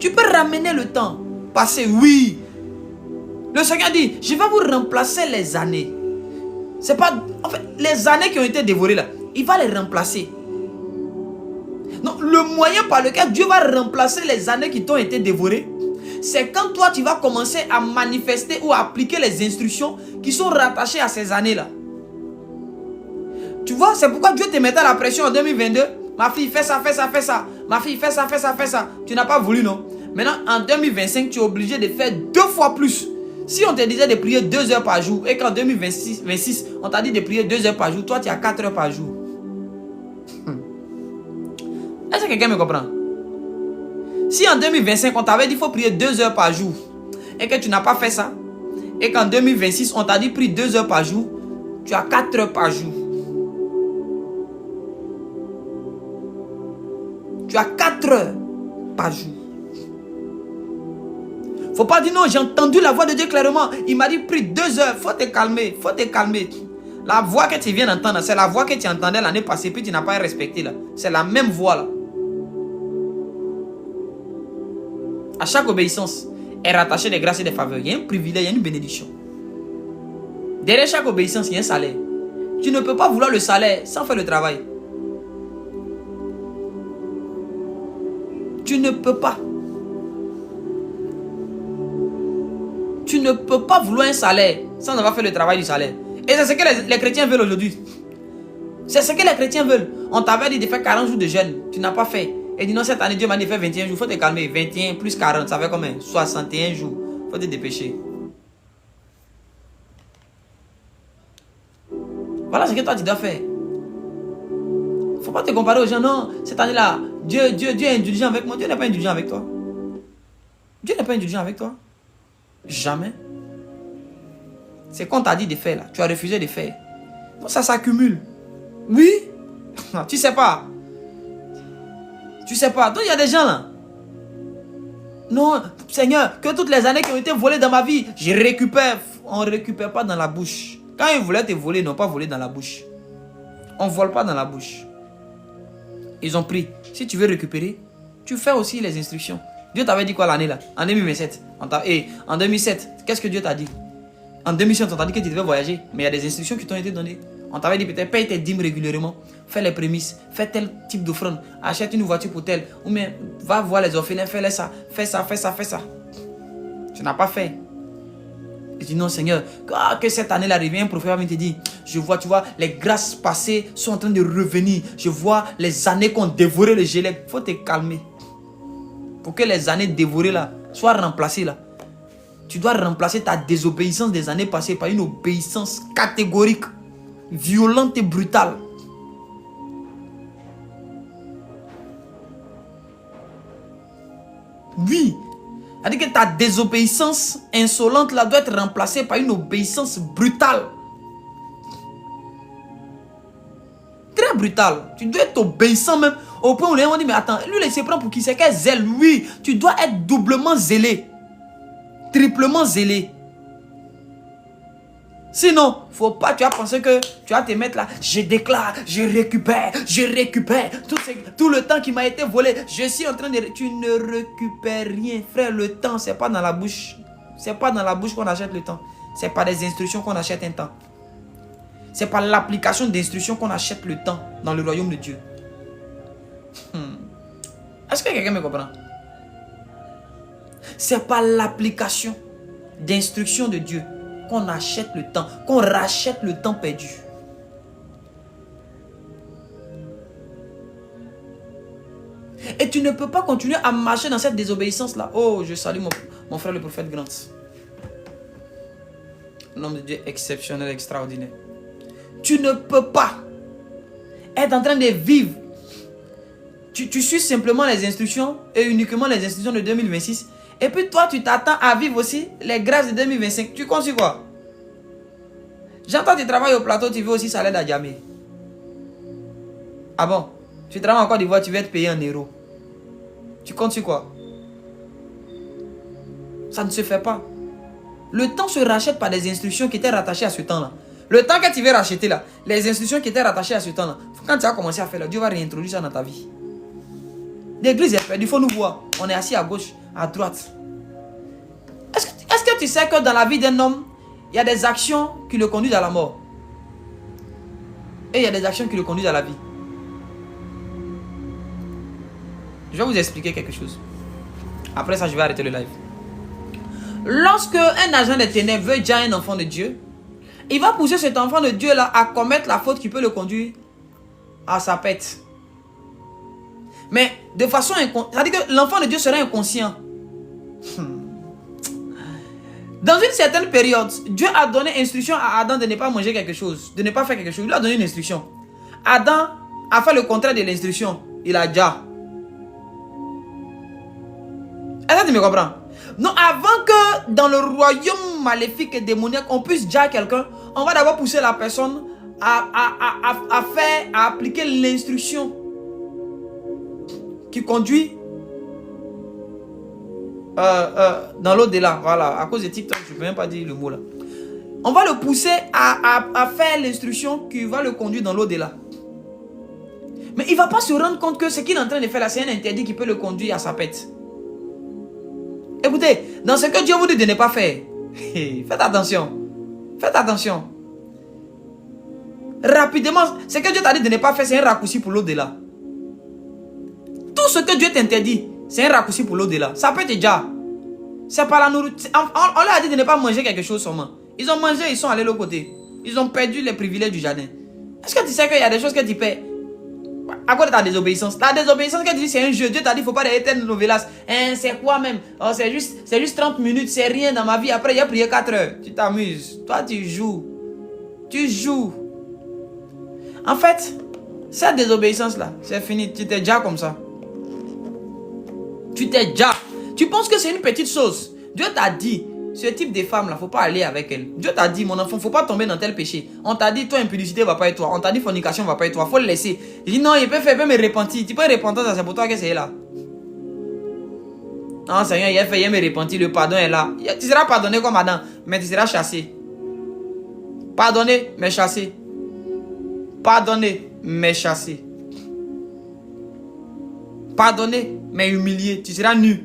tu peux ramener le temps passé, oui. Le Seigneur dit, je vais vous remplacer les années. C'est pas... En fait, les années qui ont été dévorées là, il va les remplacer. Donc, le moyen par lequel Dieu va remplacer les années qui t'ont été dévorées, c'est quand toi, tu vas commencer à manifester ou à appliquer les instructions qui sont rattachées à ces années-là. Tu vois, c'est pourquoi Dieu te mettait la pression en 2022. Ma fille, fais ça, fais ça, fais ça. Ma fille, fais ça, fais ça, fais ça. Tu n'as pas voulu, non? Maintenant, en 2025, tu es obligé de faire 2 fois plus. Si on te disait de prier 2 heures par jour et qu'en 2026, on t'a dit de prier 2 heures par jour, toi, tu as 4 heures par jour. Est-ce que quelqu'un me comprend? Si en 2025, on t'avait dit qu'il faut prier 2 heures par jour et que tu n'as pas fait ça, et qu'en 2026, on t'a dit prie 2 heures par jour, tu as 4 heures par jour. Tu as 4 heures par jour. Faut pas dire non, j'ai entendu la voix de Dieu clairement. Il m'a dit prie 2 heures. Faut te calmer, faut te calmer. La voix que tu viens d'entendre, c'est la voix que tu entendais l'année passée, puis tu n'as pas respecté là. C'est la même voix là. À chaque obéissance est rattachée des grâces et des faveurs. Il y a un privilège, il y a une bénédiction. Derrière chaque obéissance, il y a un salaire. Tu ne peux pas vouloir le salaire sans faire le travail. Tu ne peux pas. Tu ne peux pas vouloir un salaire sans avoir fait le travail du salaire. Et c'est ce que les chrétiens veulent aujourd'hui. C'est ce que les chrétiens veulent. On t'avait dit de faire 40 jours de jeûne. Tu n'as pas fait. Et dis non, cette année, Dieu m'a dit de faire 21 jours. Il faut te calmer. 21 plus 40, ça fait combien? 61 jours. Il faut te dépêcher. Voilà ce que toi tu dois faire. Il ne faut pas te comparer aux gens. Non, cette année-là, Dieu est indulgent avec moi. Dieu n'est pas indulgent avec toi. Dieu n'est pas indulgent avec toi. Jamais. C'est qu'on t'a dit de faire là. Tu as refusé de faire. Donc ça s'accumule. Oui. Tu sais pas. Tu sais pas. Donc il y a des gens là. Non, Seigneur, que toutes les années qui ont été volées dans ma vie, je récupère. On ne récupère pas dans la bouche. Quand ils voulaient te voler, ils n'ont pas volé dans la bouche. On ne vole pas dans la bouche. Ils ont pris. Si tu veux récupérer, tu fais aussi les instructions. Dieu t'avait dit quoi l'année là? En 2027. Et en 2007, qu'est-ce que Dieu t'a dit? En 2007, on t'a dit que tu devais voyager. Mais il y a des instructions qui t'ont été données. On t'avait dit peut-être paye tes dîmes régulièrement. Fais les prémices. Fais tel type d'offrande. Achète une voiture pour tel. Ou bien va voir les orphelins. Fais-les ça. Fais ça, fais ça, fais ça. Tu n'as pas fait. Et tu dis non Seigneur, que cette année-là revient, un prophète va te dire, je vois, tu vois, les grâces passées sont en train de revenir. Je vois les années qu'on dévorait le gelé. Il faut te calmer. Pour que les années dévorées là soient remplacées là. Tu dois remplacer ta désobéissance des années passées par une obéissance catégorique, violente et brutale. Oui. C'est-à-dire que ta désobéissance insolente là doit être remplacée par une obéissance brutale. Très brutale. Tu dois être obéissant même au point où les gens disent mais attends, lui il se prend pour qui? C'est quel zèle? Oui, tu dois être doublement zélé. Triplement zélé. Sinon, faut pas, tu vas penser que tu vas te mettre là, je déclare, je récupère, tout le temps qui m'a été volé, je suis en train de... Tu ne récupères rien, frère, le temps, c'est pas dans la bouche. C'est pas dans la bouche qu'on achète le temps. C'est pas des instructions qu'on achète un temps. C'est par l'application d'instructions qu'on achète le temps dans le royaume de Dieu. Est-ce que quelqu'un me comprend? C'est par l'application d'instructions de Dieu qu'on achète le temps, qu'on rachète le temps perdu. Et tu ne peux pas continuer à marcher dans cette désobéissance-là. Oh, je salue mon frère le prophète Grant. Un homme de Dieu exceptionnel, extraordinaire. Tu ne peux pas être en train de vivre. Tu suis simplement les instructions et uniquement les instructions de 2026. Et puis toi, tu t'attends à vivre aussi les grâces de 2025. Tu comptes sur quoi? J'entends que tu travailles au plateau, tu veux aussi salaire d'Adjamé. Ah bon? Tu travailles en Côte d'Ivoire, tu veux être payé en euros. Tu comptes sur quoi? Ça ne se fait pas. Le temps se rachète par des instructions qui étaient rattachées à ce temps-là. Le temps que tu veux racheter là, les instructions qui étaient rattachées à ce temps-là, quand tu as commencé à faire là, Dieu va réintroduire ça dans ta vie. L'église est perdue, il faut nous voir. On est assis à gauche, à droite. Est-ce que tu sais que dans la vie d'un homme, il y a des actions qui le conduisent à la mort? Et il y a des actions qui le conduisent à la vie. Je vais vous expliquer quelque chose. Après ça, je vais arrêter le live. Lorsque un agent des ténèbres veut déjà un enfant de Dieu, il va pousser cet enfant de Dieu là à commettre la faute qui peut le conduire à sa pète. Mais de façon inconsciente, c'est-à-dire que l'enfant de Dieu serait inconscient. Dans une certaine période, Dieu a donné instruction à Adam de ne pas manger quelque chose, de ne pas faire quelque chose. Il lui a donné une instruction. Adam a fait le contraire de l'instruction. Il a déjà. Est-ce que tu me comprends? Non, avant que dans le royaume maléfique et démoniaque, on puisse dire à quelqu'un, on va d'abord pousser la personne à appliquer l'instruction qui conduit dans l'au-delà. Voilà, à cause de TikTok, je ne peux même pas dire le mot là. On va le pousser à faire l'instruction qui va le conduire dans l'au-delà. Mais il ne va pas se rendre compte que ce qu'il est en train de faire là, c'est un interdit qui peut le conduire à sa pète. Écoutez, dans ce que Dieu vous dit de ne pas faire, faites attention. Faites attention. Rapidement, ce que Dieu t'a dit de ne pas faire, c'est un raccourci pour l'au-delà. Tout ce que Dieu t'interdit, c'est un raccourci pour l'au-delà. Ça peut être déjà. C'est pas la nourriture. On leur a dit de ne pas manger quelque chose seulement. Ils ont mangé, ils sont allés de l'autre côté. Ils ont perdu les privilèges du jardin. Est-ce que tu sais qu'il y a des choses que tu perds à cause de ta désobéissance? La désobéissance que tu dis c'est un jeu. Dieu t'a dit il ne faut pas des éternes novelas. C'est quoi même? Oh, c'est juste 30 minutes, c'est rien dans ma vie. Après il a prié 4 heures. Tu t'amuses. Toi tu joues. Tu joues. En fait, cette désobéissance là, c'est fini. Tu t'es déjà comme ça. Tu t'es déjà. Tu penses que c'est une petite chose. Dieu t'a dit, ce type de femme là, faut pas aller avec elle. Dieu t'a dit, mon enfant, faut pas tomber dans tel péché. On t'a dit, toi, impudicité va pas être toi. On t'a dit, fornication va pas être toi. Faut le laisser. Il dit, non, il peut me repentir. Tu peux repentir, c'est pour toi que c'est là. Non, Seigneur, il a fait, il me repentir. Le pardon est là. Tu seras pardonné comme Adam, mais tu seras chassé. Pardonné, mais chassé. Pardonné, mais chassé. Pardonné, mais humilié. Tu seras nu.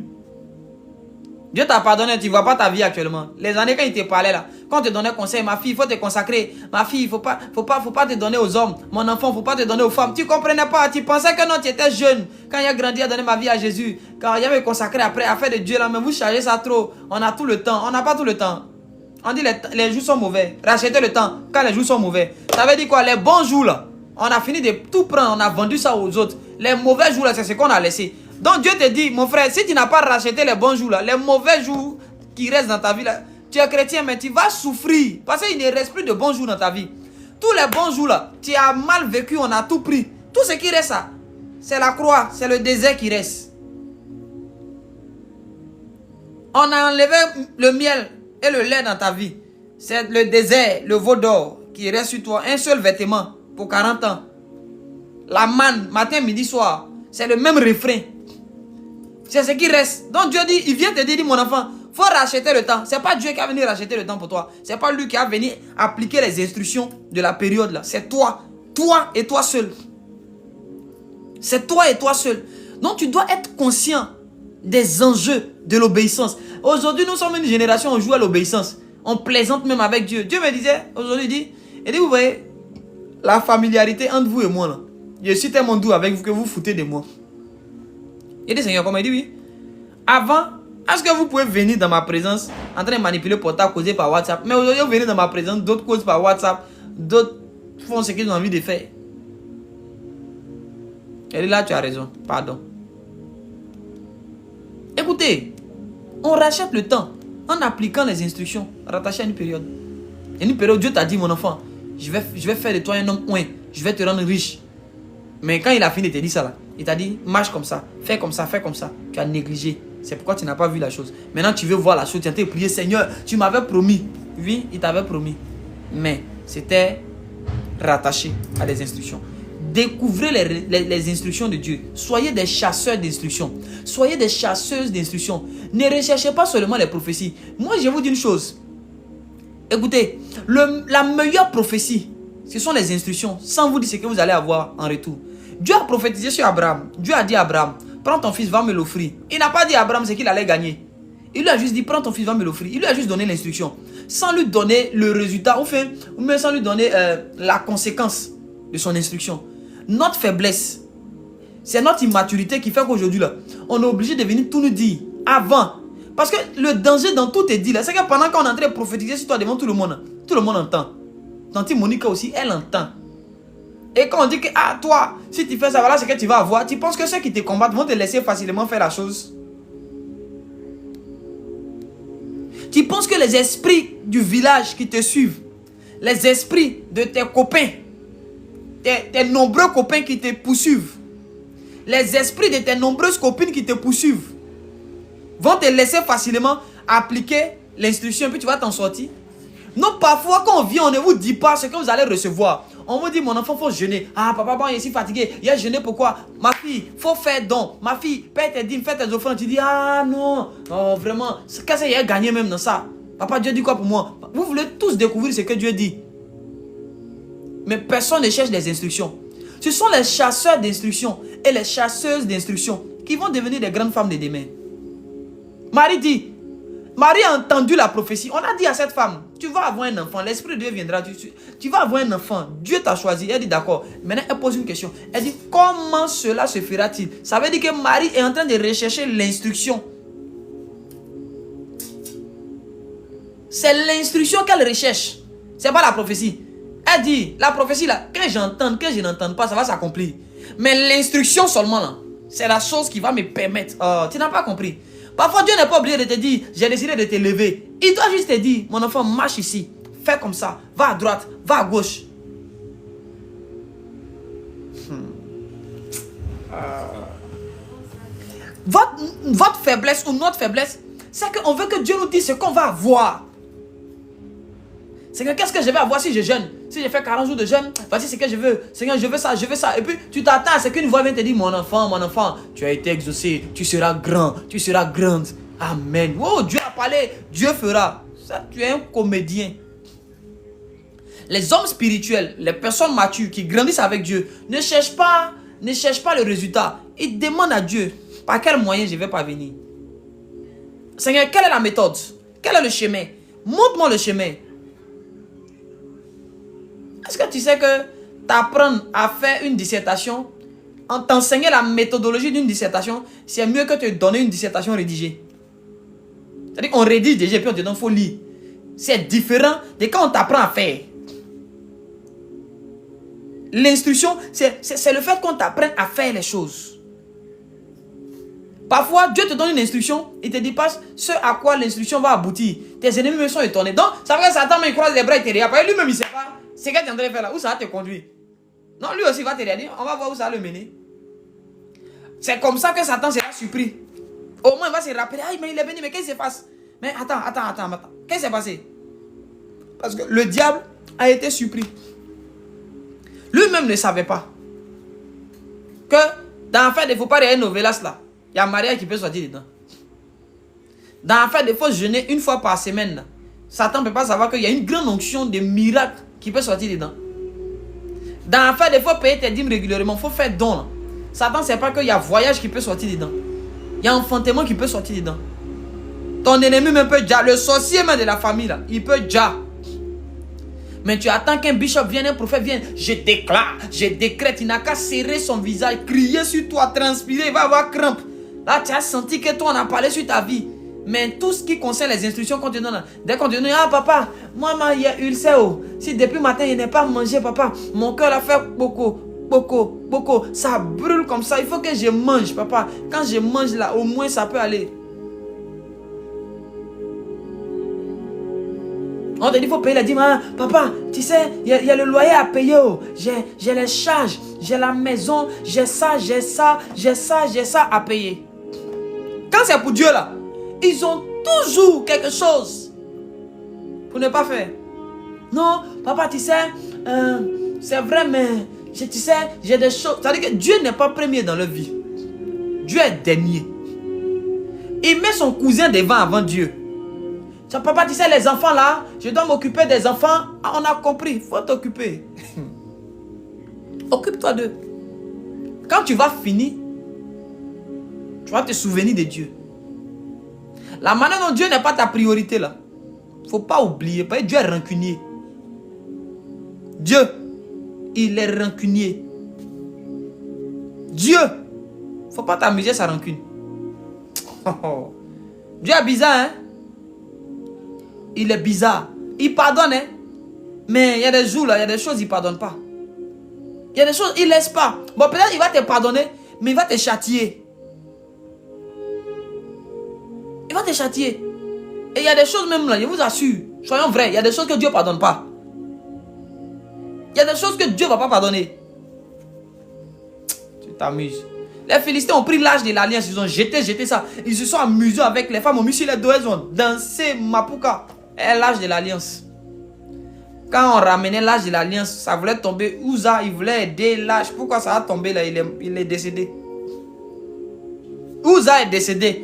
Dieu t'a pardonné, tu ne vois pas ta vie actuellement. Les années quand il te parlait là, quand on te donnait conseil, ma fille, il faut te consacrer. Ma fille, il faut pas te donner aux hommes. Mon enfant, il ne faut pas te donner aux femmes. Tu ne comprenais pas, tu pensais que non, tu étais jeune. Quand il a grandi à donner ma vie à Jésus, quand il a me consacré après à faire de Dieu là, mais vous chargez ça trop. On a tout le temps, on n'a pas tout le temps. On dit les jours sont mauvais. Rachetez le temps quand les jours sont mauvais. Ça veut dire quoi? Les bons jours là, on a fini de tout prendre, on a vendu ça aux autres. Les mauvais jours là, c'est ce qu'on a laissé. Donc Dieu te dit, mon frère, si tu n'as pas racheté les bons jours là, les mauvais jours qui restent dans ta vie là, tu es chrétien mais tu vas souffrir. Parce qu'il ne reste plus de bons jours dans ta vie. Tous les bons jours là, tu as mal vécu, on a tout pris. Tout ce qui reste là, c'est la croix, c'est le désert qui reste. On a enlevé le miel et le lait dans ta vie. C'est le désert, le veau d'or qui reste sur toi. Un seul vêtement pour 40 ans. La manne, matin, midi, soir. C'est le même refrain. C'est ce qui reste. Donc Dieu dit, il vient te dire, mon enfant, il faut racheter le temps. Ce n'est pas Dieu qui a venu racheter le temps pour toi. Ce n'est pas lui qui a venu appliquer les instructions de la période là. C'est toi. Toi et toi seul. C'est toi et toi seul. Donc tu dois être conscient des enjeux de l'obéissance. Aujourd'hui, nous sommes une génération, on joue à l'obéissance. On plaisante même avec Dieu. Dieu me disait, aujourd'hui, il dit, vous voyez, la familiarité entre vous et moi là. Je suis tellement doux avec vous que vous foutez de moi. Il dit, Seigneur, comment il dit oui. Avant, est-ce que vous pouvez venir dans ma présence en train de manipuler portable, causer par WhatsApp? Mais aujourd'hui, vous venez dans ma présence, d'autres causent par WhatsApp, d'autres font ce qu'ils ont envie de faire. Et là, tu as raison. Pardon. Écoutez, on rachète le temps en appliquant les instructions rattachées à une période. Et une période, Dieu t'a dit, mon enfant, je vais faire de toi un homme oint, je vais te rendre riche. Mais quand il a fini de te dire ça, là, il t'a dit, marche comme ça, fais comme ça, fais comme ça. Tu as négligé. C'est pourquoi tu n'as pas vu la chose. Maintenant, tu veux voir la chose, tu as été prié, Seigneur, tu m'avais promis. Oui, il t'avait promis. Mais c'était rattaché à des instructions. Découvrez les instructions de Dieu. Soyez des chasseurs d'instructions. Soyez des chasseuses d'instructions. Ne recherchez pas seulement les prophéties. Moi, je vous dis une chose. Écoutez, la meilleure prophétie, ce sont les instructions. Sans vous dire ce que vous allez avoir en retour. Dieu a prophétisé sur Abraham. Dieu a dit à Abraham, prends ton fils, va me l'offrir. Il n'a pas dit à Abraham ce qu'il allait gagner. Il lui a juste dit, prends ton fils, va me l'offrir. Il lui a juste donné l'instruction. Sans lui donner le résultat, ou même sans lui donner la conséquence de son instruction. Notre faiblesse, c'est notre immaturité qui fait qu'aujourd'hui, on est obligé de venir tout nous dire avant. Parce que le danger dans tout est dit là, c'est que pendant qu'on est en train de prophétiser sur toi devant tout le monde entend. Tante Monica aussi, elle entend. Et quand on dit que, ah, toi, si tu fais ça, voilà ce que tu vas avoir, tu penses que ceux qui te combattent vont te laisser facilement faire la chose? Tu penses que les esprits du village qui te suivent, les esprits de tes copains, tes nombreux copains qui te poursuivent, les esprits de tes nombreuses copines qui te poursuivent, vont te laisser facilement appliquer l'instruction et puis tu vas t'en sortir? Non, parfois quand on vient, on ne vous dit pas ce que vous allez recevoir. On vous dit, mon enfant, il faut jeûner. Ah, papa, bon, il est si fatigué. Il a jeûné pourquoi? Ma fille, il faut faire don. Ma fille, paie tes dîmes, fais tes offrandes. Tu dis, ah non, oh, vraiment, qu'est-ce qu'il y a gagné même dans ça? Papa, Dieu dit quoi pour moi? Vous voulez tous découvrir ce que Dieu dit. Mais personne ne cherche les instructions. Ce sont les chasseurs d'instructions et les chasseuses d'instructions qui vont devenir des grandes femmes de demain. Marie dit, Marie a entendu la prophétie. On a dit à cette femme, tu vas avoir un enfant, l'Esprit de Dieu viendra, tu vas avoir un enfant, Dieu t'a choisi. Elle dit d'accord. Maintenant, elle pose une question. Elle dit, comment cela se fera-t-il? Ça veut dire que Marie est en train de rechercher l'instruction. C'est l'instruction qu'elle recherche. Ce n'est pas la prophétie. Elle dit, la prophétie là, que j'entends, que je n'entende pas, ça va s'accomplir. Mais l'instruction seulement là, c'est la chose qui va me permettre. Oh, tu n'as pas compris. Parfois, Dieu n'est pas obligé de te dire, j'ai décidé de te lever. Il doit juste te dire, mon enfant, marche ici. Fais comme ça. Va à droite, va à gauche. Votre faiblesse ou notre faiblesse, c'est qu'on veut que Dieu nous dise ce qu'on va avoir. C'est que qu'est-ce que je vais avoir si je jeûne? Si je fais 40 jours de jeûne, voici ce que je veux. Seigneur, je veux ça, je veux ça. Et puis, tu t'attends à ce qu'une voix vienne te dire, mon enfant, tu as été exaucé, tu seras grand, tu seras grande. Amen. Oh, Dieu a parlé, Dieu fera. Ça, tu es un comédien. Les hommes spirituels, les personnes matures qui grandissent avec Dieu, ne cherchent pas le résultat. Ils demandent à Dieu, par quel moyen je vais parvenir? Seigneur, quelle est la méthode? Quel est le chemin? Montre-moi le chemin. Est-ce que tu sais que t'apprendre à faire une dissertation, en t'enseigner la méthodologie d'une dissertation, c'est mieux que te donner une dissertation rédigée? C'est-à-dire qu'on rédige déjà et puis on te donne, il faut lire. C'est différent de quand on t'apprend à faire. L'instruction, c'est le fait qu'on t'apprenne à faire les choses. Parfois, Dieu te donne une instruction, il te dit pas ce à quoi l'instruction va aboutir. Tes ennemis me sont étonnés. Donc, ça veut dire que Satan me croise les bras et te regarde. Lui-même, il ne sait pas ce que tu es en train de faire là. Où ça va te conduire? Non, lui aussi va te regarder. On va voir où ça va le mener. C'est comme ça que Satan sera surpris. Au moins, il va se rappeler. Ah, mais il est venu, mais qu'est-ce qui se passe? Mais attends. Qu'est-ce qui s'est passé? Parce que le diable a été surpris. Lui-même ne savait pas que dans l'affaire des faux pareils novelas là, il y a Maria qui peut sortir dedans. Dans l'affaire des faux jeûner une fois par semaine là, Satan ne peut pas savoir qu'il y a une grande onction de miracles qui peut sortir dedans. Dans l'affaire des faux payer tes dîmes régulièrement, il faut faire don là. Satan ne sait pas qu'il y a voyage qui peut sortir dedans. Il y a enfantement qui peut sortir dedans. Ton ennemi même peut déjà, le sorcier même de la famille là, il peut déjà. Mais tu attends qu'un bishop vienne, un prophète vienne. Je déclare, je décrète. Il n'a qu'à serrer son visage, crier sur toi, transpirer, il va avoir crampe. Là, tu as senti que toi, on a parlé sur ta vie. Mais tout ce qui concerne les instructions qu'on te donne, dès qu'on te donne, ah papa, moi, il y a ulcère. Si depuis matin, il n'est pas mangé, papa, mon cœur a fait beaucoup. Ça brûle comme ça. Il faut que je mange, papa. Quand je mange là, au moins, ça peut aller. On te dit, il faut payer la dîme. Ah, papa, tu sais, il y a le loyer à payer. Oh. J'ai les charges, j'ai la maison, j'ai ça à payer. Quand c'est pour Dieu là, ils ont toujours quelque chose pour ne pas faire. Non, papa, tu sais, c'est vrai, mais tu sais, j'ai des choses. Ça veut dire que Dieu n'est pas premier dans leur vie. Dieu est dernier. Il met son cousin devant avant Dieu. Papa, tu sais, les enfants là, je dois m'occuper des enfants. Ah, on a compris, il faut t'occuper. Occupe-toi d'eux. Quand tu vas finir, tu vas te souvenir de Dieu. La manière dont Dieu n'est pas ta priorité là, il ne faut pas oublier, parce que Dieu est rancunier. Dieu, il est rancunier. Dieu, il ne faut pas t'amuser sa rancune. Dieu est bizarre, hein? Il est bizarre. Il pardonne, hein? Mais il y a des jours là, il y a des choses il ne pardonne pas. Il y a des choses il ne laisse pas. Bon, peut-être il va te pardonner, mais il va te châtier. Il va te châtier. Et il y a des choses même là, je vous assure, soyons vrais, il y a des choses que Dieu ne pardonne pas. Il y a des choses que Dieu ne va pas pardonner. Tu t'amuses. Les Philistins ont pris l'âge de l'alliance, ils ont jeté ça. Ils se sont amusés avec les femmes, ont mis sur les dos, ils ont dansé Mapuka. Et l'âge de l'alliance. Quand on ramenait l'âge de l'alliance, ça voulait tomber. Uza, il voulait aider l'âge. Pourquoi ça a tombé là? Il est décédé. Uza est décédé.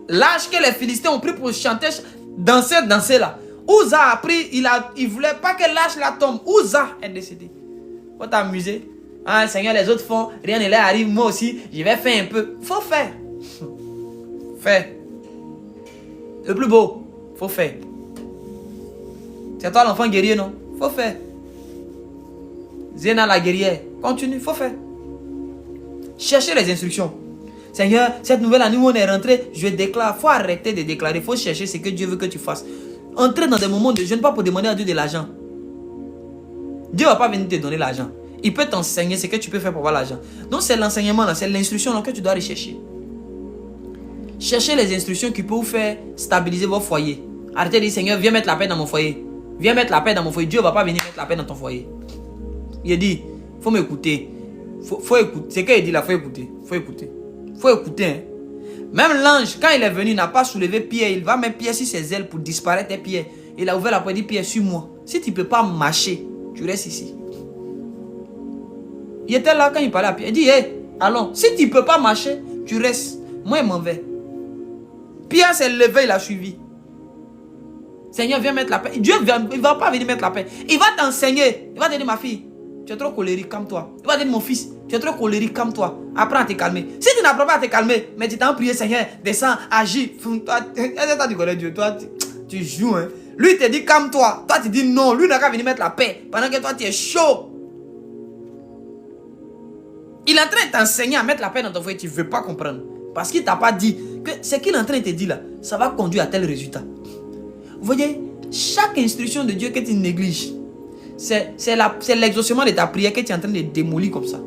L'âge que les Philistins ont pris pour chanter, danser là. Uza a pris, il voulait pas que l'âge là tombe. Uza est décédé. Faut t'amuser. Ah, Seigneur, les autres font, rien ne leur arrive, moi aussi, je vais faire un peu. Faut faire. Faire. Le plus beau, faut faire. C'est toi l'enfant guerrier, non? Faut faire. Zéna la guerrière, continue, faut faire. Cherchez les instructions. Seigneur, cette nouvelle année où on est rentré, je déclare. Faut arrêter de déclarer, faut chercher ce que Dieu veut que tu fasses. Entrer dans des moments de jeûne, pas pour demander à Dieu de l'argent. Dieu ne va pas venir te donner l'argent. Il peut t'enseigner ce que tu peux faire pour avoir l'argent. Donc c'est l'enseignement, c'est l'instruction que tu dois rechercher. Cherchez les instructions qui peuvent vous faire stabiliser vos foyers. Arrêtez de dire, Seigneur, viens mettre la paix dans mon foyer. Viens mettre la paix dans mon foyer. Dieu ne va pas venir mettre la paix dans ton foyer. Il dit, il faut m'écouter. Faut écouter. C'est qu'il dit là, il faut écouter. Faut écouter. Faut écouter. Hein. Même l'ange, quand il est venu, il n'a pas soulevé Pierre. Il va mettre Pierre sur ses ailes pour disparaître tes pieds. Il a ouvert la porte et dit, Pierre, suis-moi. Si tu ne peux pas marcher, tu restes ici. Il était là quand il parlait à Pierre. Il dit, hé, allons. Si tu ne peux pas marcher, tu restes. Moi, je m'en vais. Pierre s'est levé, il a suivi. Seigneur, viens mettre la paix. Dieu il ne va pas venir mettre la paix. Il va t'enseigner. Il va te dire, ma fille, tu es trop colérique, calme-toi. Il va te dire, mon fils, tu es trop colérique, calme-toi. Apprends à te calmer. Si tu n'apprends pas à te calmer, mais tu t'en pries, Seigneur, descends, agis. Toi, tu connais Dieu. Toi, tu joues. Hein. Lui, il te dit, calme-toi. Toi, tu dis non. Lui, n'a qu'à venir mettre la paix. Pendant que toi, tu es chaud. Il est en train de t'enseigner à mettre la paix dans ton foyer. Tu ne veux pas comprendre. Parce qu'il ne t'a pas dit que ce qu'il est en train de te dire là, ça va conduire à tel résultat. Vous voyez, chaque instruction de Dieu que tu négliges, c'est l'exaucement de ta prière que tu es en train de démolir comme ça.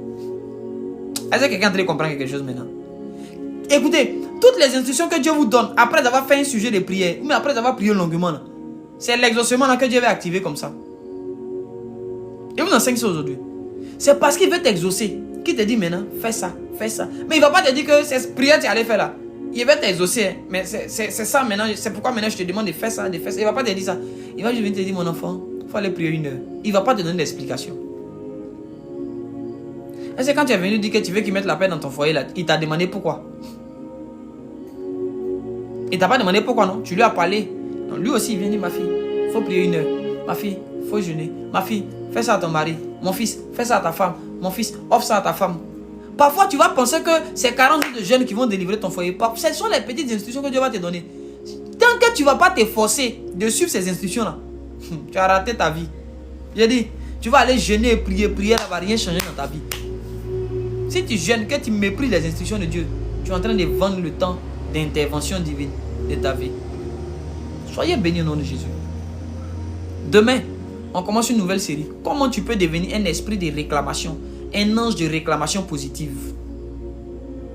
Est-ce que quelqu'un est en train de comprendre quelque chose maintenant? Écoutez, toutes les instructions que Dieu vous donne après avoir fait un sujet de prière, mais après avoir prié longuement, c'est l'exaucement que Dieu va activer comme ça. Et vous enseigne ça aujourd'hui. C'est parce qu'il veut t'exaucer qu'il te dit maintenant, fais ça, fais ça. Mais il ne va pas te dire que cette prière tu allais faire là. il va t'exaucer. Hein. Mais c'est ça maintenant. C'est pourquoi maintenant je te demande de faire ça, de faire ça. Il ne va pas te dire ça. Il va juste venir te dire, mon enfant, il faut aller prier 1 heure. Il ne va pas te donner d'explication. Et c'est quand tu es venu dire que tu veux qu'il mette la paix dans ton foyer, là, il t'a demandé pourquoi. Il ne t'a pas demandé pourquoi, non? Tu lui as parlé. Donc, lui aussi, il vient dire, ma fille, il faut prier 1 heure. Ma fille, il faut jeûner. Ma fille, fais ça à ton mari. Mon fils, fais ça à ta femme. Mon fils, offre ça à ta femme. Parfois, tu vas penser que c'est 40 jours de jeûne qui vont délivrer ton foyer. Ce sont les petites instructions que Dieu va te donner. Tant que tu ne vas pas te forcer de suivre ces instructions-là, tu as raté ta vie. J'ai dit, tu vas aller jeûner et prier. Prier, ça ne va rien changer dans ta vie. Si tu jeûnes, que tu méprises les instructions de Dieu, tu es en train de vendre le temps d'intervention divine de ta vie. Soyez bénis au nom de Jésus. Demain, on commence une nouvelle série. Comment tu peux devenir un esprit de réclamation, un ange de réclamation positive.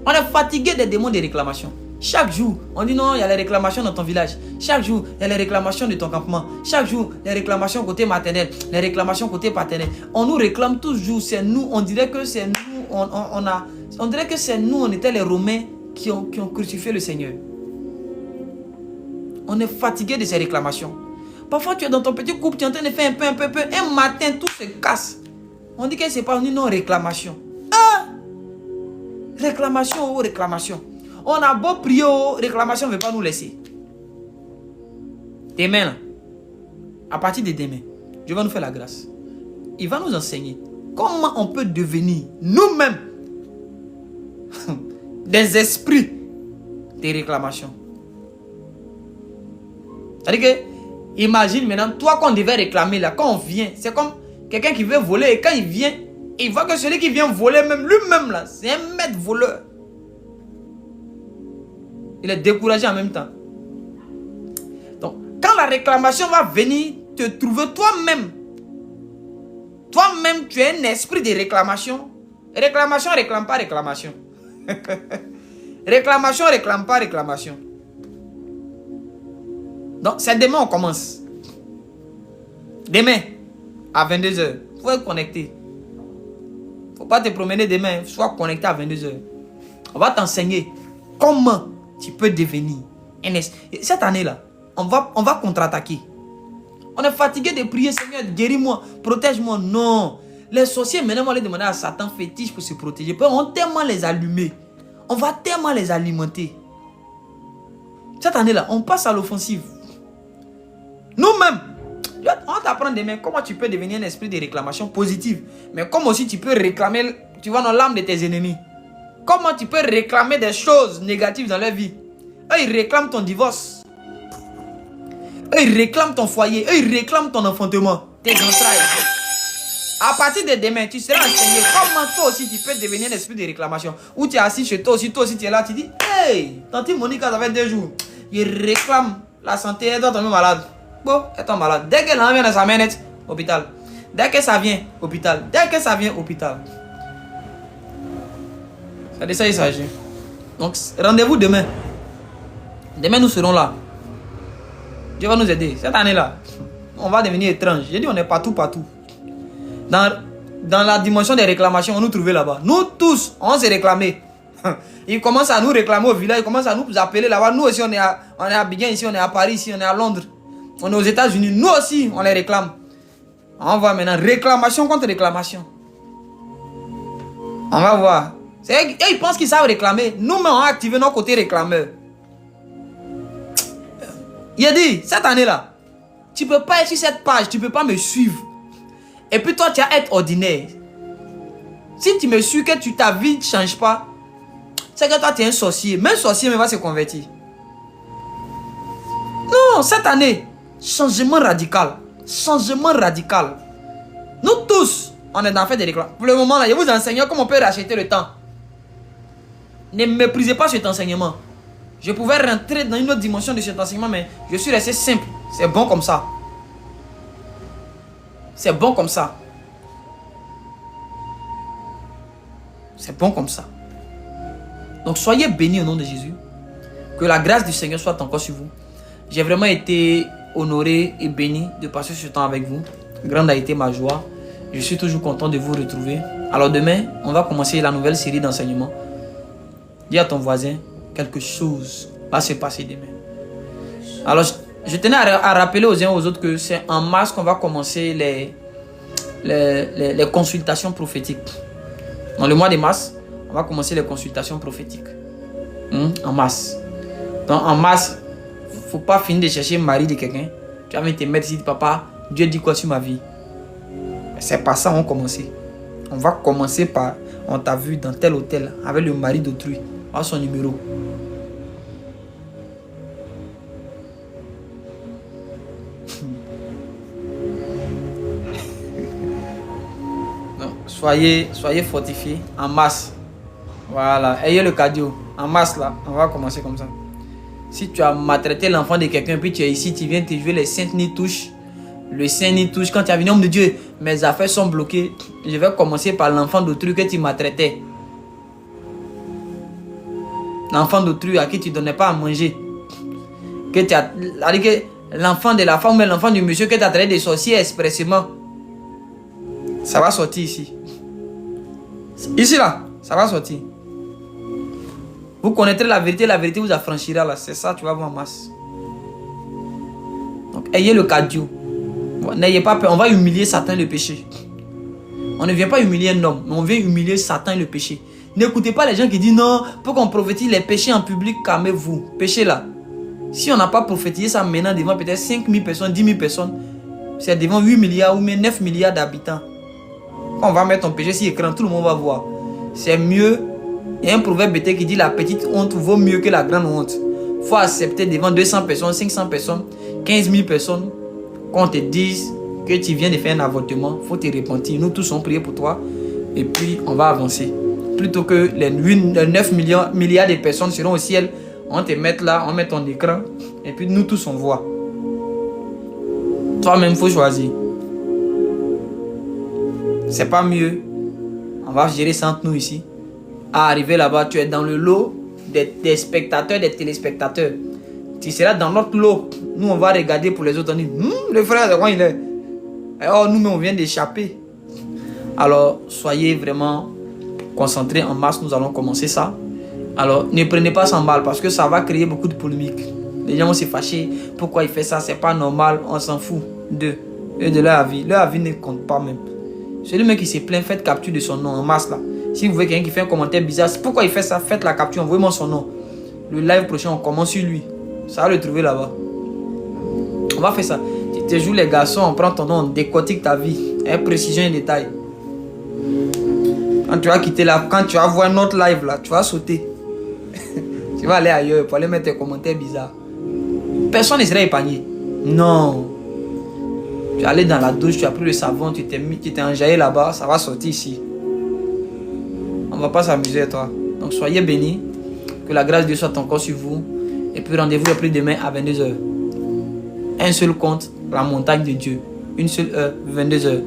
On est fatigué des démons de réclamation. Chaque jour, on dit non, il y a les réclamations dans ton village. Chaque jour, il y a les réclamations de ton campement. Chaque jour, les réclamations côté maternel, les réclamations côté paternel. On nous réclame toujours, c'est nous. On dirait que c'est nous, on dirait que c'est nous, on était les Romains qui ont crucifié le Seigneur. On est fatigué de ces réclamations. Parfois, tu es dans ton petit couple, tu es en train de faire un peu. Un matin, tout se casse. On dit que c'est pas, on dit non, réclamation. Ah! Réclamation, réclamation. On a beau prier, réclamation ne veut pas nous laisser. Demain, là, à partir de demain, Dieu va nous faire la grâce. Il va nous enseigner comment on peut devenir nous-mêmes des esprits de réclamation. C'est-à-dire que, imagine maintenant, toi qu'on devait réclamer là, quand on vient, c'est comme quelqu'un qui veut voler et quand il vient, il voit que celui qui vient voler, même lui-même là, c'est un maître voleur. Il est découragé en même temps. Donc, quand la réclamation va venir te trouver toi-même, tu es un esprit de réclamation. Réclamation, réclame pas réclamation. Réclamation, réclame pas réclamation. Donc, c'est demain on commence. Demain, à 22h, il faut être connecté. Il ne faut pas te promener demain, sois connecté à 22h. On va t'enseigner comment tu peux devenir un esprit. Cette année-là, on va contre-attaquer. On est fatigué de prier, Seigneur, guéris-moi, protège-moi. Non. Les sorciers, maintenant, on va les demander à Satan fétiche pour se protéger. On va tellement les allumer. On va tellement les alimenter. Cette année-là, on passe à l'offensive. Nous-mêmes, on va t'apprendre demain comment tu peux devenir un esprit de réclamation positive. Mais comment aussi tu peux réclamer, tu vois, dans l'âme de tes ennemis. Comment tu peux réclamer des choses négatives dans leur vie. Eux, ils réclament ton divorce. Eux, ils réclament ton foyer. Eux, ils réclament ton enfantement. Tes entrailles. À partir de demain, tu seras enseigné comment toi aussi tu peux devenir un esprit de réclamation. Ou tu es assis chez toi aussi tu es là, tu dis, hey, tante Monica, ça fait 2 jours. Il réclame la santé, elle doit tomber malade. Bon, elle tombe malade. Dès qu'elle en vient dans sa manette, hôpital. Dès que ça vient, hôpital. Dès que ça vient, hôpital. C'est de ça il s'agit. Donc, rendez-vous demain. Demain, nous serons là. Dieu va nous aider. Cette année-là, on va devenir étrange. J'ai dit, on est partout. Dans la dimension des réclamations, on nous trouvait là-bas. Nous tous, on s'est réclamés. Ils commencent à nous réclamer au village. Ils commencent à nous appeler là-bas. Nous aussi, on est à Abidjan, ici, on est à Paris, ici, on est à Londres. On est aux États-Unis. Nous aussi, on les réclame. On va maintenant réclamation contre réclamation. On va voir. Et ils pensent qu'ils savent réclamer. Nous-mêmes, on a activé nos côtés réclameurs. Il a dit, cette année-là, tu ne peux pas être sur cette page, tu ne peux pas me suivre. Et puis toi, tu vas être ordinaire. Si tu me suis, que ta vie ne change pas, c'est que toi, tu es un sorcier. Même sorcier va se convertir. Non, cette année, changement radical. Changement radical. Nous tous, on est dans fait des réclames. Pour le moment, là, je vous enseigne comment on peut racheter le temps. Ne méprisez pas cet enseignement. Je pouvais rentrer dans une autre dimension de cet enseignement, mais je suis resté simple. C'est bon comme ça. C'est bon comme ça. C'est bon comme ça. Donc soyez bénis au nom de Jésus. Que la grâce du Seigneur soit encore sur vous. J'ai vraiment été honoré et béni de passer ce temps avec vous. Grande a été ma joie. Je suis toujours content de vous retrouver. Alors demain, on va commencer la nouvelle série d'enseignements. Dis à ton voisin, quelque chose va se passer demain. Alors, je tenais à rappeler aux uns et aux autres que c'est en mars qu'on va commencer les consultations prophétiques. Dans le mois de mars, on va commencer les consultations prophétiques. En mars. Donc, en mars, il ne faut pas finir de chercher le mari de quelqu'un. Tu vas te mettre ici, papa, Dieu dit quoi sur ma vie? C'est pas ça qu'on va commencer. On va commencer par, on t'a vu dans tel hôtel avec le mari d'autrui. On a son numéro. Donc, soyez fortifiés en masse. Voilà, ayez le cardio. En masse là, on va commencer comme ça. Si tu as maltraité l'enfant de quelqu'un, puis tu es ici, tu viens te jouer les saintes ni touches. Le saint ni touche. Quand tu as vu, homme de Dieu, mes affaires sont bloquées. Je vais commencer par l'enfant d'autrui que tu maltraitais. L'enfant d'autrui à qui tu ne donnais pas à manger. Que tu as, l'enfant de la femme, mais l'enfant du monsieur que tu as traité des sorciers expressément. Ça va sortir ici. Ici là, ça va sortir. Vous connaîtrez la vérité vous affranchira là. C'est ça, tu vas voir en masse. Donc, ayez le cardio. N'ayez pas peur, on va humilier Satan le péché. On ne vient pas humilier un homme, mais on vient humilier Satan le péché. N'écoutez pas les gens qui disent non, pour qu'on prophétise les péchés en public, calmez-vous. Péché là. Si on n'a pas prophétisé ça maintenant devant peut-être 5 000 personnes, 10 000 personnes, c'est devant 8 milliards ou même 9 milliards d'habitants. Quand on va mettre ton péché sur l'écran, tout le monde va voir. C'est mieux. Il y a un proverbe qui dit la petite honte vaut mieux que la grande honte. Il faut accepter devant 200 personnes, 500 personnes, 15 000 personnes, qu'on te dise que tu viens de faire un avortement, il faut te repentir. Nous tous on prié pour toi et puis on va avancer. Plutôt que les 9 milliards de personnes seront au ciel, on te met là, on met ton écran et puis nous tous on voit. Toi-même, il faut choisir. C'est pas mieux. On va gérer ça entre nous ici. À arriver là-bas, tu es dans le lot des spectateurs, des téléspectateurs. Tu seras dans notre lot. Nous, on va regarder pour les autres. On dit, le frère, c'est quoi il est? Oh, nous, on vient d'échapper. Alors, soyez vraiment concentrés. En mars, nous allons commencer ça. Alors, ne prenez pas ça mal parce que ça va créer beaucoup de polémiques. Les gens vont se fâcher. Pourquoi il fait ça? C'est pas normal. On s'en fout d'eux et de leur avis. Leur avis ne compte pas même. Celui même qui se plaint, faites capture de son nom en masse là. Si vous voyez quelqu'un qui fait un commentaire bizarre, pourquoi il fait ça? Faites la capture, envoyez-moi son nom. Le live prochain, on commence sur lui. Ça va le trouver là-bas. On va faire ça. Tu te joues les garçons, on prend ton nom, on décortique ta vie. Avec précision et détail. Quand tu vas quitter là, quand tu vas voir notre live là, tu vas sauter. Tu vas aller ailleurs pour aller mettre tes commentaires bizarres. Personne ne sera épargné. Non. Tu es allé dans la douche, tu as pris le savon, tu t'es enjaillé là-bas, ça va sortir ici. On ne va pas s'amuser toi. Donc soyez bénis. Que la grâce de Dieu soit encore sur vous. Et puis rendez-vous le plus demain à 22 h. Un seul compte, la montagne de Dieu. Une seule heure, 22 h.